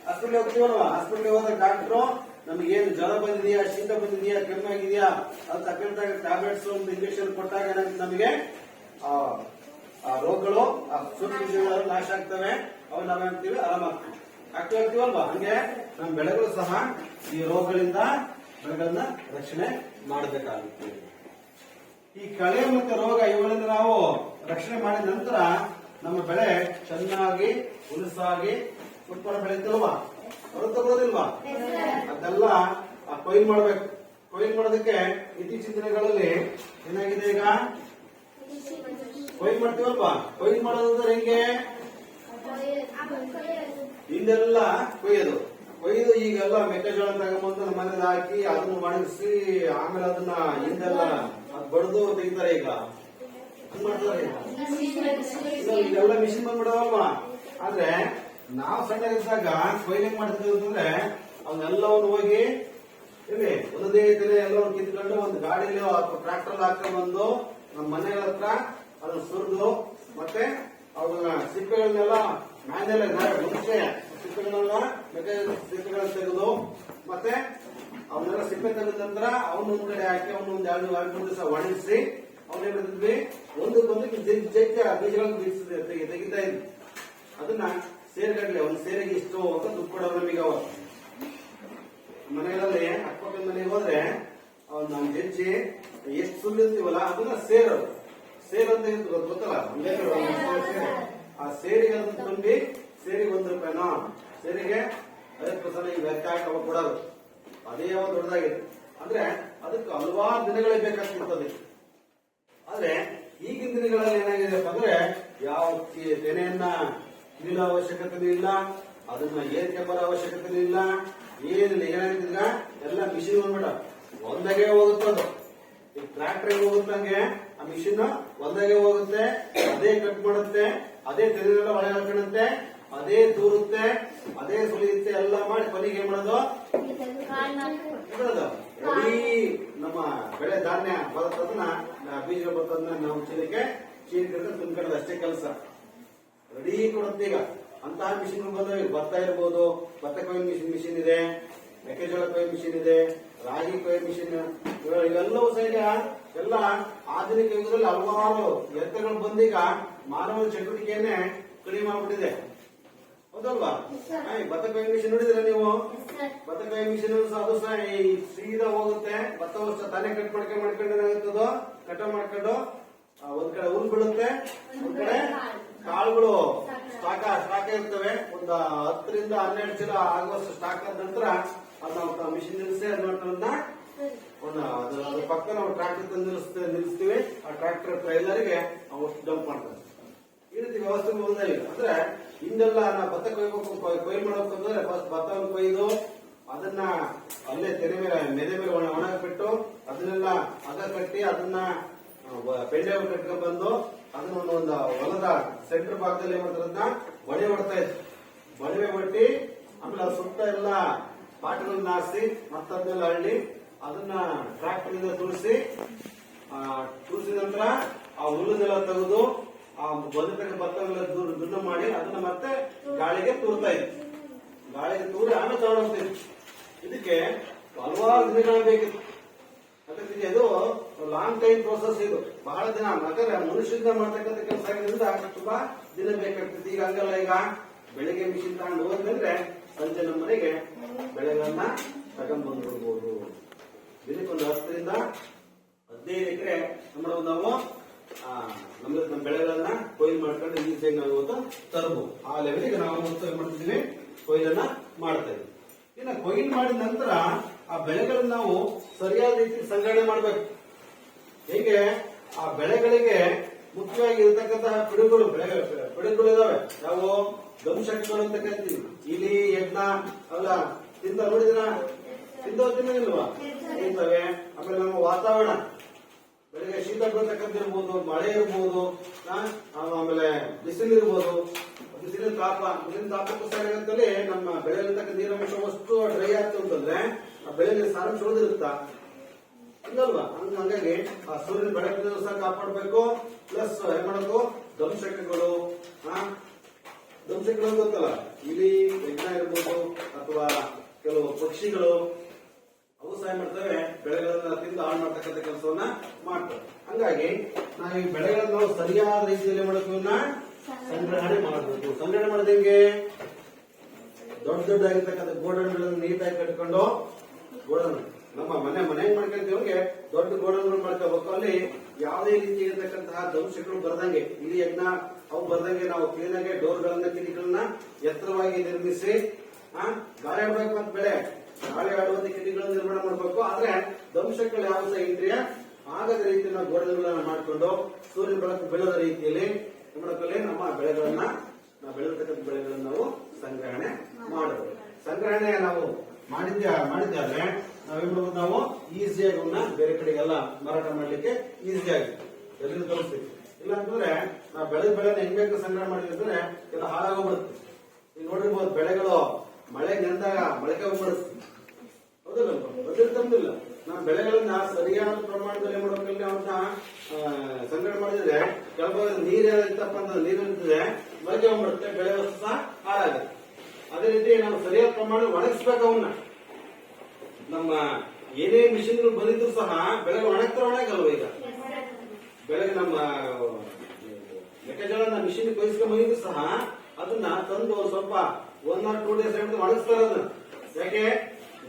ಹಾಸ್ಪಿಟ್ಲ್ ಹೋಗ್ತೀವಲ್ವಾ? ಹಾಸ್ಪಿಟ್ಲ್ ಹೋದಾಗ ಡಾಕ್ಟ್ರು ನಮಗೇನು ಜ್ವರ ಬಂದಿದೆಯಾ, ಶೀತ ಬಂದಿದೆಯಾ, ಕೆಮ್ಮಾಗಿದೆಯಾ, ಅದು ತಕ್ಕಂತಾಗ ಟ್ಯಾಬ್ಲೆಟ್ಸ್ ಒಂದು ಇಂಜೆಕ್ಷನ್ ಕೊಟ್ಟಾಗ ನಮಗೆ ಆ ರೋಗಗಳು ಆ ಸೂಕ್ಷ್ಮಜೀವಿಗಳು ನಾಶ ಆಗ್ತವೆ. ಅವು ನಾವೇನ್ತೀವಿ ಆರಾಮಾಗ್ತೀವಿ, ಆಕ್ಟಿವ್ ಆಗ್ತೀವಲ್ವಾ? ಹಂಗೆ ನಮ್ಮ ಬೆಳೆಗಳು ಸಹ ಈ ರೋಗಗಳಿಂದ ಬೆಳೆಗಳನ್ನ ರಕ್ಷಣೆ ಮಾಡಬೇಕಾಗುತ್ತೆ. ಈ ಕಳೆ ಮತ್ತು ರೋಗ ಇವುಗಳಿಂದ ನಾವು ರಕ್ಷಣೆ ಮಾಡಿದ ನಂತರ ನಮ್ಮ ಬೆಳೆ ಚೆನ್ನಾಗಿ ಹುಲಸಾಗಿ ಉತ್ಪನ್ನ ಬೆಳೀತಲ್ವಾ? ಬರೋದಿಲ್ವಾ? ಅದೆಲ್ಲ ಕೊಯ್ಲು ಮಾಡ್ಬೇಕು. ಕೊಯ್ಲು ಮಾಡೋದಕ್ಕೆ ಇತ್ತೀಚಿನ ದಿನಗಳಲ್ಲಿ ಏನಾಗಿದೆ, ಈಗ ಕೊಯ್ಲು ಮಾಡ್ತೀವಲ್ವಾ? ಕೊಯ್ಲು ಮಾಡೋದಂದ್ರೆ ಹೆಂಗೆ? ಹಿಂದೆಲ್ಲ ಕೊಯ್ದು ಈಗೆಲ್ಲ ಮೆಕ್ಕೆಜೋಳ ತಗೊಂಬಂದು ನಮ್ಮ ಮನೇಲಿ ಹಾಕಿ ಅದನ್ನು ಒಣಗಿಸಿ ಆಮೇಲೆ ಅದನ್ನ ಹಿಂದೆಲ್ಲ ಬಡ್ದು ತೆಗಿತಾರೆ. ಈಗ ಮಾಡ್ತಾರೆ, ಈಗೆಲ್ಲ ಮಿಷಿನ್ ಬಂದ್ಬಿಡವಲ್ವಾ? ಆದ್ರೆ ನಾವು ಸಣ್ಣರಿದ್ದಾಗ ಕೊಯ್ಲು ಹೆಂಗ್ ಮಾಡ್ತಿದ್ವಿ ಅಂತಂದ್ರೆ ಅವನ್ನೆಲ್ಲವನ್ನು ಹೋಗಿ ಇಲ್ಲಿ ಒಂದೇ ತೆನೆ ಎಲ್ಲವನ್ನು ಕಿತ್ಕೊಂಡು ಒಂದು ಗಾಡಿಲಿ ಟ್ರಾಕ್ಟರ್ ಹಾಕೊಂಡು ಬಂದು ನಮ್ಮ ಮನೆಗಳ ಹತ್ರ ಅದನ್ನ ಸುರಿದು ಮತ್ತೆ ಅವನ್ನ ಸಿಪ್ಪೆಗಳನ್ನೆಲ್ಲ ಮ್ಯಾನ್ಯಲ್ ಮುಂಚೆ ಸಿಪ್ಪೆಗಳನ್ನ ಸಿಪ್ಪೆಗಳನ್ನ ತೆಗೆದು ಮತ್ತೆ ಅವನ್ನೆಲ್ಲ ಸಿಪ್ಪೆ ತೆಗೆದ ನಂತರ ಅವನೊಂದ್ ಕಡೆ ಹಾಕಿ ಅವನೊಂದ್ 2-3 ದಿವಸ ಒಣಗಿಸಿ ಅವನೇನ್ ಮಾಡಿದ್ವಿ, ಒಂದಕ್ಕೊಂದು ಬೀಜಗಳನ್ನು ತೆಗಿತಾ ಇದ್ವಿ. ಅದನ್ನ ಸೇರ್ಗಡ್ಲೆ ಒಂದು ಸೇರಿಗೆ ಇಷ್ಟು ಅಂತ ದುಡ್ಡು ಕೊಡೋರು ನಮಗೆ. ಅವರು ಮನೆಗಳಲ್ಲಿ ಅಕ್ಕಪಕ್ಕದ ಮನೆಗೆ ಹೋದ್ರೆ ಅವ್ನು ನಾವು ಹೆಜ್ಜೆ ಎಷ್ಟು ಸುಲ್ಲಿರ್ತೀವಲ್ಲ ಅದನ್ನ ಸೇರು ಅಂತ ಗೊತ್ತಲ್ಲ, ಆ ಸೇರಿಗೆ ಅದನ್ನ ತುಂಬಿ ಸೇರಿಗೆ ₹1, ಸೇರಿಗೆ 50% ಈ ವ್ಯತ್ಯಾಸ ಅವಾಗ ಕೊಡೋದು ಅದೇ ಯಾವ ದೊಡ್ಡದಾಗಿದೆ. ಅಂದ್ರೆ ಅದಕ್ಕೆ ಹಲವಾರು ದಿನಗಳೇ ಬೇಕಾಗ್ತಿರ್ತದೆ. ಆದ್ರೆ ಈಗಿನ ದಿನಗಳಲ್ಲಿ ಏನಾಗಿದೆಪ್ಪ ಅಂದ್ರೆ ಯಾವ ತೆನೆಯನ್ನ ಕೀಳೋ ಅವಶ್ಯಕತೆ ಇಲ್ಲ, ಅದನ್ನ ಏರಿಕೆ ಬರೋ ಅವಶ್ಯಕತೆ ಇಲ್ಲ, ಏನಿಲ್ಲ. ಏನಾಗಿದ್ದ ಎಲ್ಲ ಮಿಷಿನ್ ಬಂದ್ಬಿಟ್ಟ, ಒಂದಾಗೆ ಹೋಗುತ್ತದು. ಈಗ ಟ್ರಾಕ್ಟರ್ ಹೋಗುತ್ತಂಗೆ ಆ ಮಿಷಿನ್ ಒಂದಾಗೆ ಹೋಗುತ್ತೆ, ಅದೇ ಕಟ್ ಮಾಡುತ್ತೆ, ಅದೇ ತೆನೆಲ್ಲ ಒಳಗೆ ಹಾಕೊಳ್ಳುತ್ತೆ, ಅದೇ ತೂರುತ್ತೆ, ಅದೇ ಸುಲಿಯುತ್ತೆ, ಎಲ್ಲ ಮಾಡಿ ಕೊನೆಗೆ ಏನ್ ಮಾಡೋದು ಇಡೀ ನಮ್ಮ ಬೆಳೆ ಧಾನ್ಯ ಬರುತ್ತದನ್ನ ಬೀಜ ಬರ್ತದನ್ನ ನಾವು ಚೀಲಕ್ಕೆ ತುಂಬ್ಕೊಳ್ಳೋದು ಅಷ್ಟೇ ಕೆಲಸ. ರೆಡಿ ಕೊಡುತ್ತೆ. ಈಗ ಅಂತಹ ಮಿಷಿನ್ ಬಂದವೆ. ಭತ್ತ ಇರ್ಬೋದು, ಭತ್ತ ಕೊಯ್ಯೋ ಮಿಷಿನ್ ಇದೆ, ಮೆಕ್ಕೆಜೋಳ ಕೊಯ್ಯೋ ಮಿಷಿನ್ ಇದೆ, ರಾಗಿ ಕೊಯ್ಯೋ ಮಿಷಿನ್, ಇವೆಲ್ಲವೂ ಸಹ ಎಲ್ಲ ಆಧುನಿಕ ಯುಗದಲ್ಲಿ ಹಲವಾರು ಯಂತ್ರಗಳು ಬಂದೀಗ ಮಾನವ ಚಟುವಟಿಕೆಯನ್ನೇ ಕಡಿಮೆ ಮಾಡ್ಬಿಟ್ಟಿದೆ. ಹೌದಲ್ವಾ? ಭತ್ತ ಕೊಯ್ಯೋ ಮಿಷಿನ್ ನೋಡಿದ್ರೆ ನೀವು, ಭತ್ತ ಕೊಯ್ಯೋ ಮಿಷಿನ್ ಅದು ಸಹ ಸೀದಾ ಹೋಗುತ್ತೆ, ಭತ್ತ ತಾನೇ ಕಟ್ ಮಾಡ್ಕೊಂಡು ಏನಾಗುತ್ತದೋ ಕಟ್ ಮಾಡ್ಕೊಂಡು ಒಂದ್ ಕಡೆ ಹುಲ್ ಬೀಳುತ್ತೆ, ಒಂದ್ ಕಡೆ ಕಾಳುಗಳು ಸ್ಟಾಕ್ ಇರ್ತವೆ. ಒಂದು 10 ರಿಂದ 12 ಚೀಲ ಆಗುವಷ್ಟು ಸ್ಟಾಕ್ ಆದ ನಂತರ ಅದನ್ನ ಮಿಷಿನ್ ನಿಲ್ಲಿಸಿ ಅದನ್ನ ಅದ್ರ ಪಕ್ಕ ನಾವು ಟ್ರಾಕ್ಟರ್ ತಂದು ನಿಲ್ಲಿಸ್ತೀವಿ. ಆ ಟ್ರಾಕ್ಟರ್ ಟ್ರೈಲರ್ಗೆ ಅಷ್ಟು ಡಂಪ್ ಮಾಡ್ತಾರೆ. ಈ ರೀತಿ ವ್ಯವಸ್ಥೆ ಹೋದಲ್ಲಿ ಅಂದ್ರೆ ಹಿಂದೆಲ್ಲ ನಾವು ಭತ್ತ ಕೊಯ್ಲು ಮಾಡಬೇಕಂದ್ರೆ ಫಸ್ಟ್ ಭತ್ತವನ್ನು ಕೊಯ್ದು ಅದನ್ನ ಅಲ್ಲೇ ತೆನೆ ಮೇಲೆ ಮೆದೆ ಮೇಲೆ ಒಣಗಿಬಿಟ್ಟು ಅದನ್ನೆಲ್ಲ ಹಗ್ಗ ಕಟ್ಟಿ ಅದನ್ನ ಪೆಂಡೆ ಕಟ್ಕೊಂಡ್ ಬಂದು ಅದನ್ನ ಒಂದು ಹೊಲದ ಸೆಂಟರ್ ಭಾಗದಲ್ಲಿ ಏನ್ ಮಾಡ್ತಾರ ಬಳೆ ಹೊಡ್ತಾ ಇದ್ರು. ಬಳೆ ಹೊಟ್ಟಿ ಆಮೇಲೆ ಅದ್ರ ಸುತ್ತ ಎಲ್ಲ ಪಾಟ್ಗಳನ್ನ ಹಾರಿಸಿ ಮತ್ತದನ್ನೆಲ್ಲ ಹಳ್ಳಿ ಅದನ್ನ ಟ್ರಾಕ್ಟರ್ ಇಂದ ತುಳಿಸಿದ ನಂತರ ಆ ಹುಲ್ಲನ್ನೆಲ್ಲ ತೆಗೆದು ಆ ಬಂದಿರ್ತಕ್ಕ ಭತ್ತವೆಲ್ಲ ದುನ್ನ ಮಾಡಿ ಅದನ್ನ ಮತ್ತೆ ಗಾಳಿಗೆ ತೂರ್ತಾ ಇತ್ತು. ಗಾಳಿಗೆ ತೂರಿ ಆಮೇಲೆ ತಗೊಂಡೋಗ್ತಿತ್ತು. ಇದಕ್ಕೆ ಹಲವಾರು ದಿನಗಳು ಬೇಕಿತ್ತು. ಅದಕ್ಕೆ ಇದು ಲಾಂಗ್ ಟೈಮ್ ಪ್ರೋಸೆಸ್. ಇದು ಬಹಳ ದಿನ, ಯಾಕಂದ್ರೆ ಮನುಷ್ಯರಿಂದ ಮಾಡ್ತಕ್ಕಂಥ ಕೆಲಸ ಆಗಿದ್ರಿಂದ ತುಂಬಾ ದಿನ ಬೇಕಾಗ್ತದೆ. ಈಗ ಹಂಗಲ್ಲ. ಈಗ ಬೆಳಿಗ್ಗೆ ಮಿಷಿನ್ ತಗೊಂಡು ಹೋದ್ಮೇಲೆ ಸಂಜೆ ನಮ್ಮ ಮನೆಗೆ ಬೆಳೆಗಳನ್ನ ತಗೊಂಡ್ ಬಂದ್ಬಿಡ್ಬೋದು. ದಿನಕ್ಕೊಂದು 10 ರಿಂದ 15 ಎಕರೆ ನಾವು ನಮ್ಮ ಬೆಳೆಗಳನ್ನ ಕೊಯ್ಲು ಮಾಡ್ಕೊಂಡು ಈಸಿಯಾಗಿ ನಾವು ಇವತ್ತು ತರಬಹುದು. ಆ ಲೆವೆಲ್ಗೆ ನಾವು ಏನ್ ಮಾಡ್ತಿದೀವಿ, ಕೊಯ್ಲನ್ನ ಮಾಡ್ತಾ ಇದ್ದೀವಿ. ಇನ್ನು ಕೊಯ್ಲು ಮಾಡಿದ ನಂತರ ಆ ಬೆಳೆಗಳನ್ನ ನಾವು ಸರಿಯಾದ ರೀತಿ ಸಂಗ್ರಹಣೆ ಮಾಡಬೇಕು. ಹೇಗೆ ಆ ಬೆಳೆಗಳಿಗೆ ಮುಖ್ಯವಾಗಿ ಇರತಕ್ಕಂತಹ ಪಿಡುಗುಗಳು ಇದಾವೆ. ನಾವು ದಂಶಕಗಳು ಅಂತ ಕರಿತೀವಿ. ಇಲಿ, ಯಜ್ಞ ಅವೆಲ್ಲ ತಿಂದ ನೋಡಿದ್ರ ತಿನ್ನೋದಿಲ್ವಾ? ತಿಂತವೆ. ಆಮೇಲೆ ನಮ್ಮ ವಾತಾವರಣ ಬೆಳಿಗ್ಗೆ ಶೀತ ಬರ್ತಕ್ಕಂಥ ಇರ್ಬೋದು, ಮಳೆ ಇರ್ಬೋದು, ಆಮೇಲೆ ಬಿಸಿಲು ಇರ್ಬೋದು. ಬಿಸಿಲಿನ ತಾಪಕ್ಕೂ ಸರಿಯಾಗತ್ತಲ್ಲಿ ನಮ್ಮ ಬೆಳೆಯಲ್ಲಿರ್ತಕ್ಕ ನೀರಾಂಶ ಅಷ್ಟು ಡ್ರೈ ಆಗ್ತಾ ಅಂತಂದ್ರೆ ಆ ಬೆಳೆಗೆ ಸಾರಾಂಶ ಉಳಿದಿರುತ್ತಾ ಇಲ್ಲಲ್ವಾ? ಹಂಗಾಗಿ ಆ ಸೂರ್ಯನ ಬೆಳಕಿನ ಸಹ ಕಾಪಾಡಬೇಕು. ಪ್ಲಸ್ ಏನ್ ಮಾಡಬೇಕು, ದಂಶಕಗಳು ಗೊತ್ತಲ್ಲ, ಇಲಿ, ಯಜ್ಞ ಇರ್ಬೋದು ಅಥವಾ ಕೆಲವು ಪಕ್ಷಿಗಳು, ಅವು ಸಹ ಮಾಡ್ತವೆ ಬೆಳೆಗಳನ್ನ ತಿಂದು ಹಾಳು ಮಾಡ್ತಕ್ಕಂಥ ಕೆಲಸವನ್ನ ಮಾಡ್ತವೆ. ಹಂಗಾಗಿ ನಾವು ಈ ಬೆಳೆಗಳನ್ನ ನಾವು ಸರಿಯಾದ ರೀತಿಯಲ್ಲಿ ಮಾಡಬೇಕು, ಸಂಗ್ರಹಣೆ ಮಾಡಬೇಕು. ಸಂಗ್ರಹಣೆ ಮಾಡೋದು ಹೆಂಗೆ? ದೊಡ್ಡದಾಗಿರ್ತಕ್ಕಂಥ ಗೋಡನ್ಗಳನ್ನು ನೀಟಾಗಿ ಕಟ್ಕೊಂಡು, ಗೋಡನ್ ನಮ್ಮ ಮನೆ ಮಾಡ್ಕೊಂತೀವಿ, ದೊಡ್ಡ ಗೋಡನ್ ಮಾಡ್ಕೋಬೇಕು. ಅಲ್ಲಿ ಯಾವುದೇ ರೀತಿ ಇರತಕ್ಕಂತಹ ದಂಶಗಳು ಬರ್ದಂಗೆ, ಇಲಿ, ಯಜ್ಞ ಅವು ಬರ್ದಂಗೆ ನಾವು ಕ್ಲೀನ್ ಆಗಿ ಡೋರ್ಗಳನ್ನ, ಕಿಟಕಿಗಳನ್ನ ಎತ್ತರವಾಗಿ ನಿರ್ಮಿಸಿ ಗಾಳಿ ಆಡ್ಬೇಕು. ಅಂತ ಬೆಳೆ ಗಾಳಿ ಆಡುವಂತ ಕಿಟಕಿಗಳನ್ನು ನಿರ್ಮಾಣ ಮಾಡಬೇಕು. ಆದ್ರೆ ದಂಶಗಳು ಯಾವ ಸಹ ಇಂದ್ರಿಯ ಆಗದ ರೀತಿ ನಾವು ಗೋಡನ್ಗಳನ್ನ ಮಾಡಿಕೊಂಡು ಸೂರ್ಯನ ಬೆಳಕು ಬೀಳದ ರೀತಿಯಲ್ಲಿ ನಮ್ಮ ಬೆಳೆಗಳನ್ನ, ನಾವು ಬೆಳೆದಿರ್ತಕ್ಕಂಥ ಬೆಳೆಗಳನ್ನ ನಾವು ಸಂಗ್ರಹಣೆ ಮಾಡಬೇಕು. ಸಂಗ್ರಹಣೆ ನಾವು ಮಾಡಿದ್ದಾದ್ರೆ ನಾವೇನ್ ಮಾಡ್ಬೋದು, ನಾವು ಈಸಿಯಾಗಿ ಅವನ್ನ ಬೇರೆ ಕಡೆಗೆಲ್ಲ ಮಾರಾಟ ಮಾಡ್ಲಿಕ್ಕೆ ಈಸಿಯಾಗಿ ಎಲ್ಲಿಂದ ತರಿಸ್ತೀವಿ. ಇಲ್ಲ ಅಂತಂದ್ರೆ ನಾವು ಬೆಳೆನ ಹೆಂಗ್ ಬೇಕು ಸಂಗ್ರಹ ಮಾಡಿದ್ವಿ ಅಂದ್ರೆ ಎಲ್ಲ ಹಾಳಾಗೋಗ್ಬಿಡುತ್ತೆ. ಈಗ ನೋಡಿರ್ಬೋದು, ಬೆಳೆಗಳು ಮಳೆ ನೆಂದಾಗ ಮೊಳಕೆ ಹೋಗ್ಬಿಡುತ್ತೆ. ಹೌದಲ್ಲ? ಬಂದಿಲ್ಲ. ನಾವು ಬೆಳೆಗಳನ್ನ ಸರಿಯಾದ ಪ್ರಮಾಣದಲ್ಲಿ ಮಾಡೋದ್ರಲ್ಲಿ ಅವನ್ನ ಸಂಗ್ರಹಣೆ ಮಾಡಿದ್ರೆ ಕೆಲವು ನೀರು ಇತ್ತಪ್ಪ ಅಂತ ನೀರು ಇರ್ತದೆ, ಮೊಳಕೆ ಹೋಗ್ಬಿಡುತ್ತೆ, ಬೆಳೆ ಸಹ ಹಾಳಾಗುತ್ತೆ. ಅದೇ ರೀತಿ ನಾವು ಸರಿಯಾದ ಪ್ರಮಾಣ ಒಣಗಿಸ್ಬೇಕು. ಅವನ್ನ ನಮ್ಮ ಏನೇ ಮಿಷಿನ್ಗಳು ಬಂದಿದ್ರು ಸಹ ಬೆಳೆಗೆ ಒಣಗಲ್ವ? ಈಗ ಬೆಳೆಗೆ ನಮ್ಮ ಮೆಕ್ಕೆಜೋಳನ ಮಿಷಿನ್ ಕೊಯ್ಸ್ಕೊಂಡ್ ಬಂದಿದ್ರು ಸಹ ಅದನ್ನ ತಂದು ಸ್ವಲ್ಪ 1 or 2 days ಒಣಗಿಸ್ತಾರೆ. ಅದನ್ನ ಯಾಕೆ?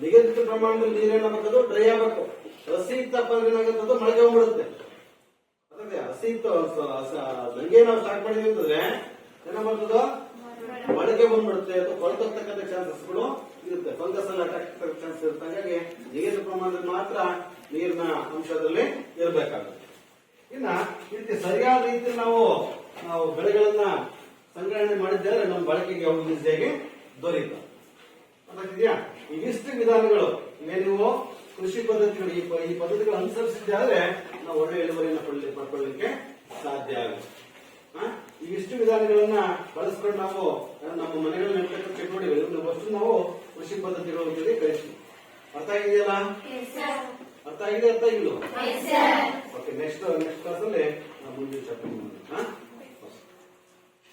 ನಿಗದಿತ ಪ್ರಮಾಣದಲ್ಲಿ ನೀರೇನಾಗುತ್ತದು ಡ್ರೈ ಆಗಬೇಕು. ಹಸಿ ಇತ್ತಪ್ಪ ಅಂದ್ರೆ ಏನಾಗುತ್ತದು ಮೊಳಕೆ ಹೋಗ್ಬಿಡುತ್ತೆ. ಅದೇ ಹಸಿ ಇತ್ತು ನಂಗೆ ನಾವು ಸ್ಟಾರ್ಟ್ ಮಾಡಿದ್ವಿ ಅಂತಂದ್ರೆ ಏನಾಗ್ಬರ್ತದೋ ಬಳಕೆ ಬಂದ್ಬಿಡುತ್ತೆ ಅಥವಾ ಕೊಳ್ತೋಗ್ತಕ್ಕಂಥ ಚಾನ್ಸಸ್ಗಳು ಇರುತ್ತೆ. ಫಂಗಸ್ ಅಲ್ಲಿ ಅಟ್ಯಾಕ್ ಚಾನ್ಸ್ ಇರುತ್ತೆ. ಹಾಗಾಗಿ ನೀರಿನ ಪ್ರಮಾಣದಲ್ಲಿ ಮಾತ್ರ ನೀರಿನ ಅಂಶದಲ್ಲಿ ಇರಬೇಕಾಗುತ್ತೆ. ಇನ್ನ ಈ ರೀತಿ ಸರಿಯಾದ ರೀತಿಯಲ್ಲಿ ನಾವು ಬೆಳೆಗಳನ್ನ ಸಂಗ್ರಹಣೆ ಮಾಡಿದ್ದರೆ ನಮ್ಮ ಬಳಕೆಗೆ ಅವು ಈಸಿಯಾಗಿ ದೊರೆಯುತ್ತೆ. ಗೊತ್ತಾಗ್ತಿದ್ಯಾ? ಇವಿಷ್ಟು ವಿಧಾನಗಳು ನೀವು ಕೃಷಿ ಪದ್ಧತಿಗಳು ಈ ಪದ್ಧತಿಗಳು ಅನುಸರಿಸಿದ್ರೆ ನಾವು ಒಳ್ಳೆ ಇಳುವರಿಯನ್ನು ಪಡ್ಕೊಳ್ಳಿಕ್ಕೆ ಸಾಧ್ಯ ಆಗುತ್ತೆ. ಇವಿಷ್ಟು ವಿಧಾನಗಳನ್ನ ಬಳಸ್ಕೊಂಡು ನಾವು ನಮ್ಮ ಮನೆಗಳಲ್ಲಿ ನಡೀತಕ್ಕಂಥ ಚಟುವಟಿಕೆಗಳು ವಸ್ತು ನಾವು ಕೃಷಿ ಪದ್ಧತಿಗಳ ಜೊತೆ ಕಲಿಸ್ತೀವಿ. ಅರ್ಥ ಆಗಿದೆಯಲ್ಲ? ಅರ್ಥ ಆಗಿದೆ? ಅರ್ಥ ಆಗಿಲ್ಲ? ಓಕೆ, ನೆಕ್ಸ್ಟ್ ಕ್ಲಾಸ್ ಅಲ್ಲಿ ನಾವು ಮುಂದಿನ ಚರ್ಚೆ ಮಾಡೋಣ.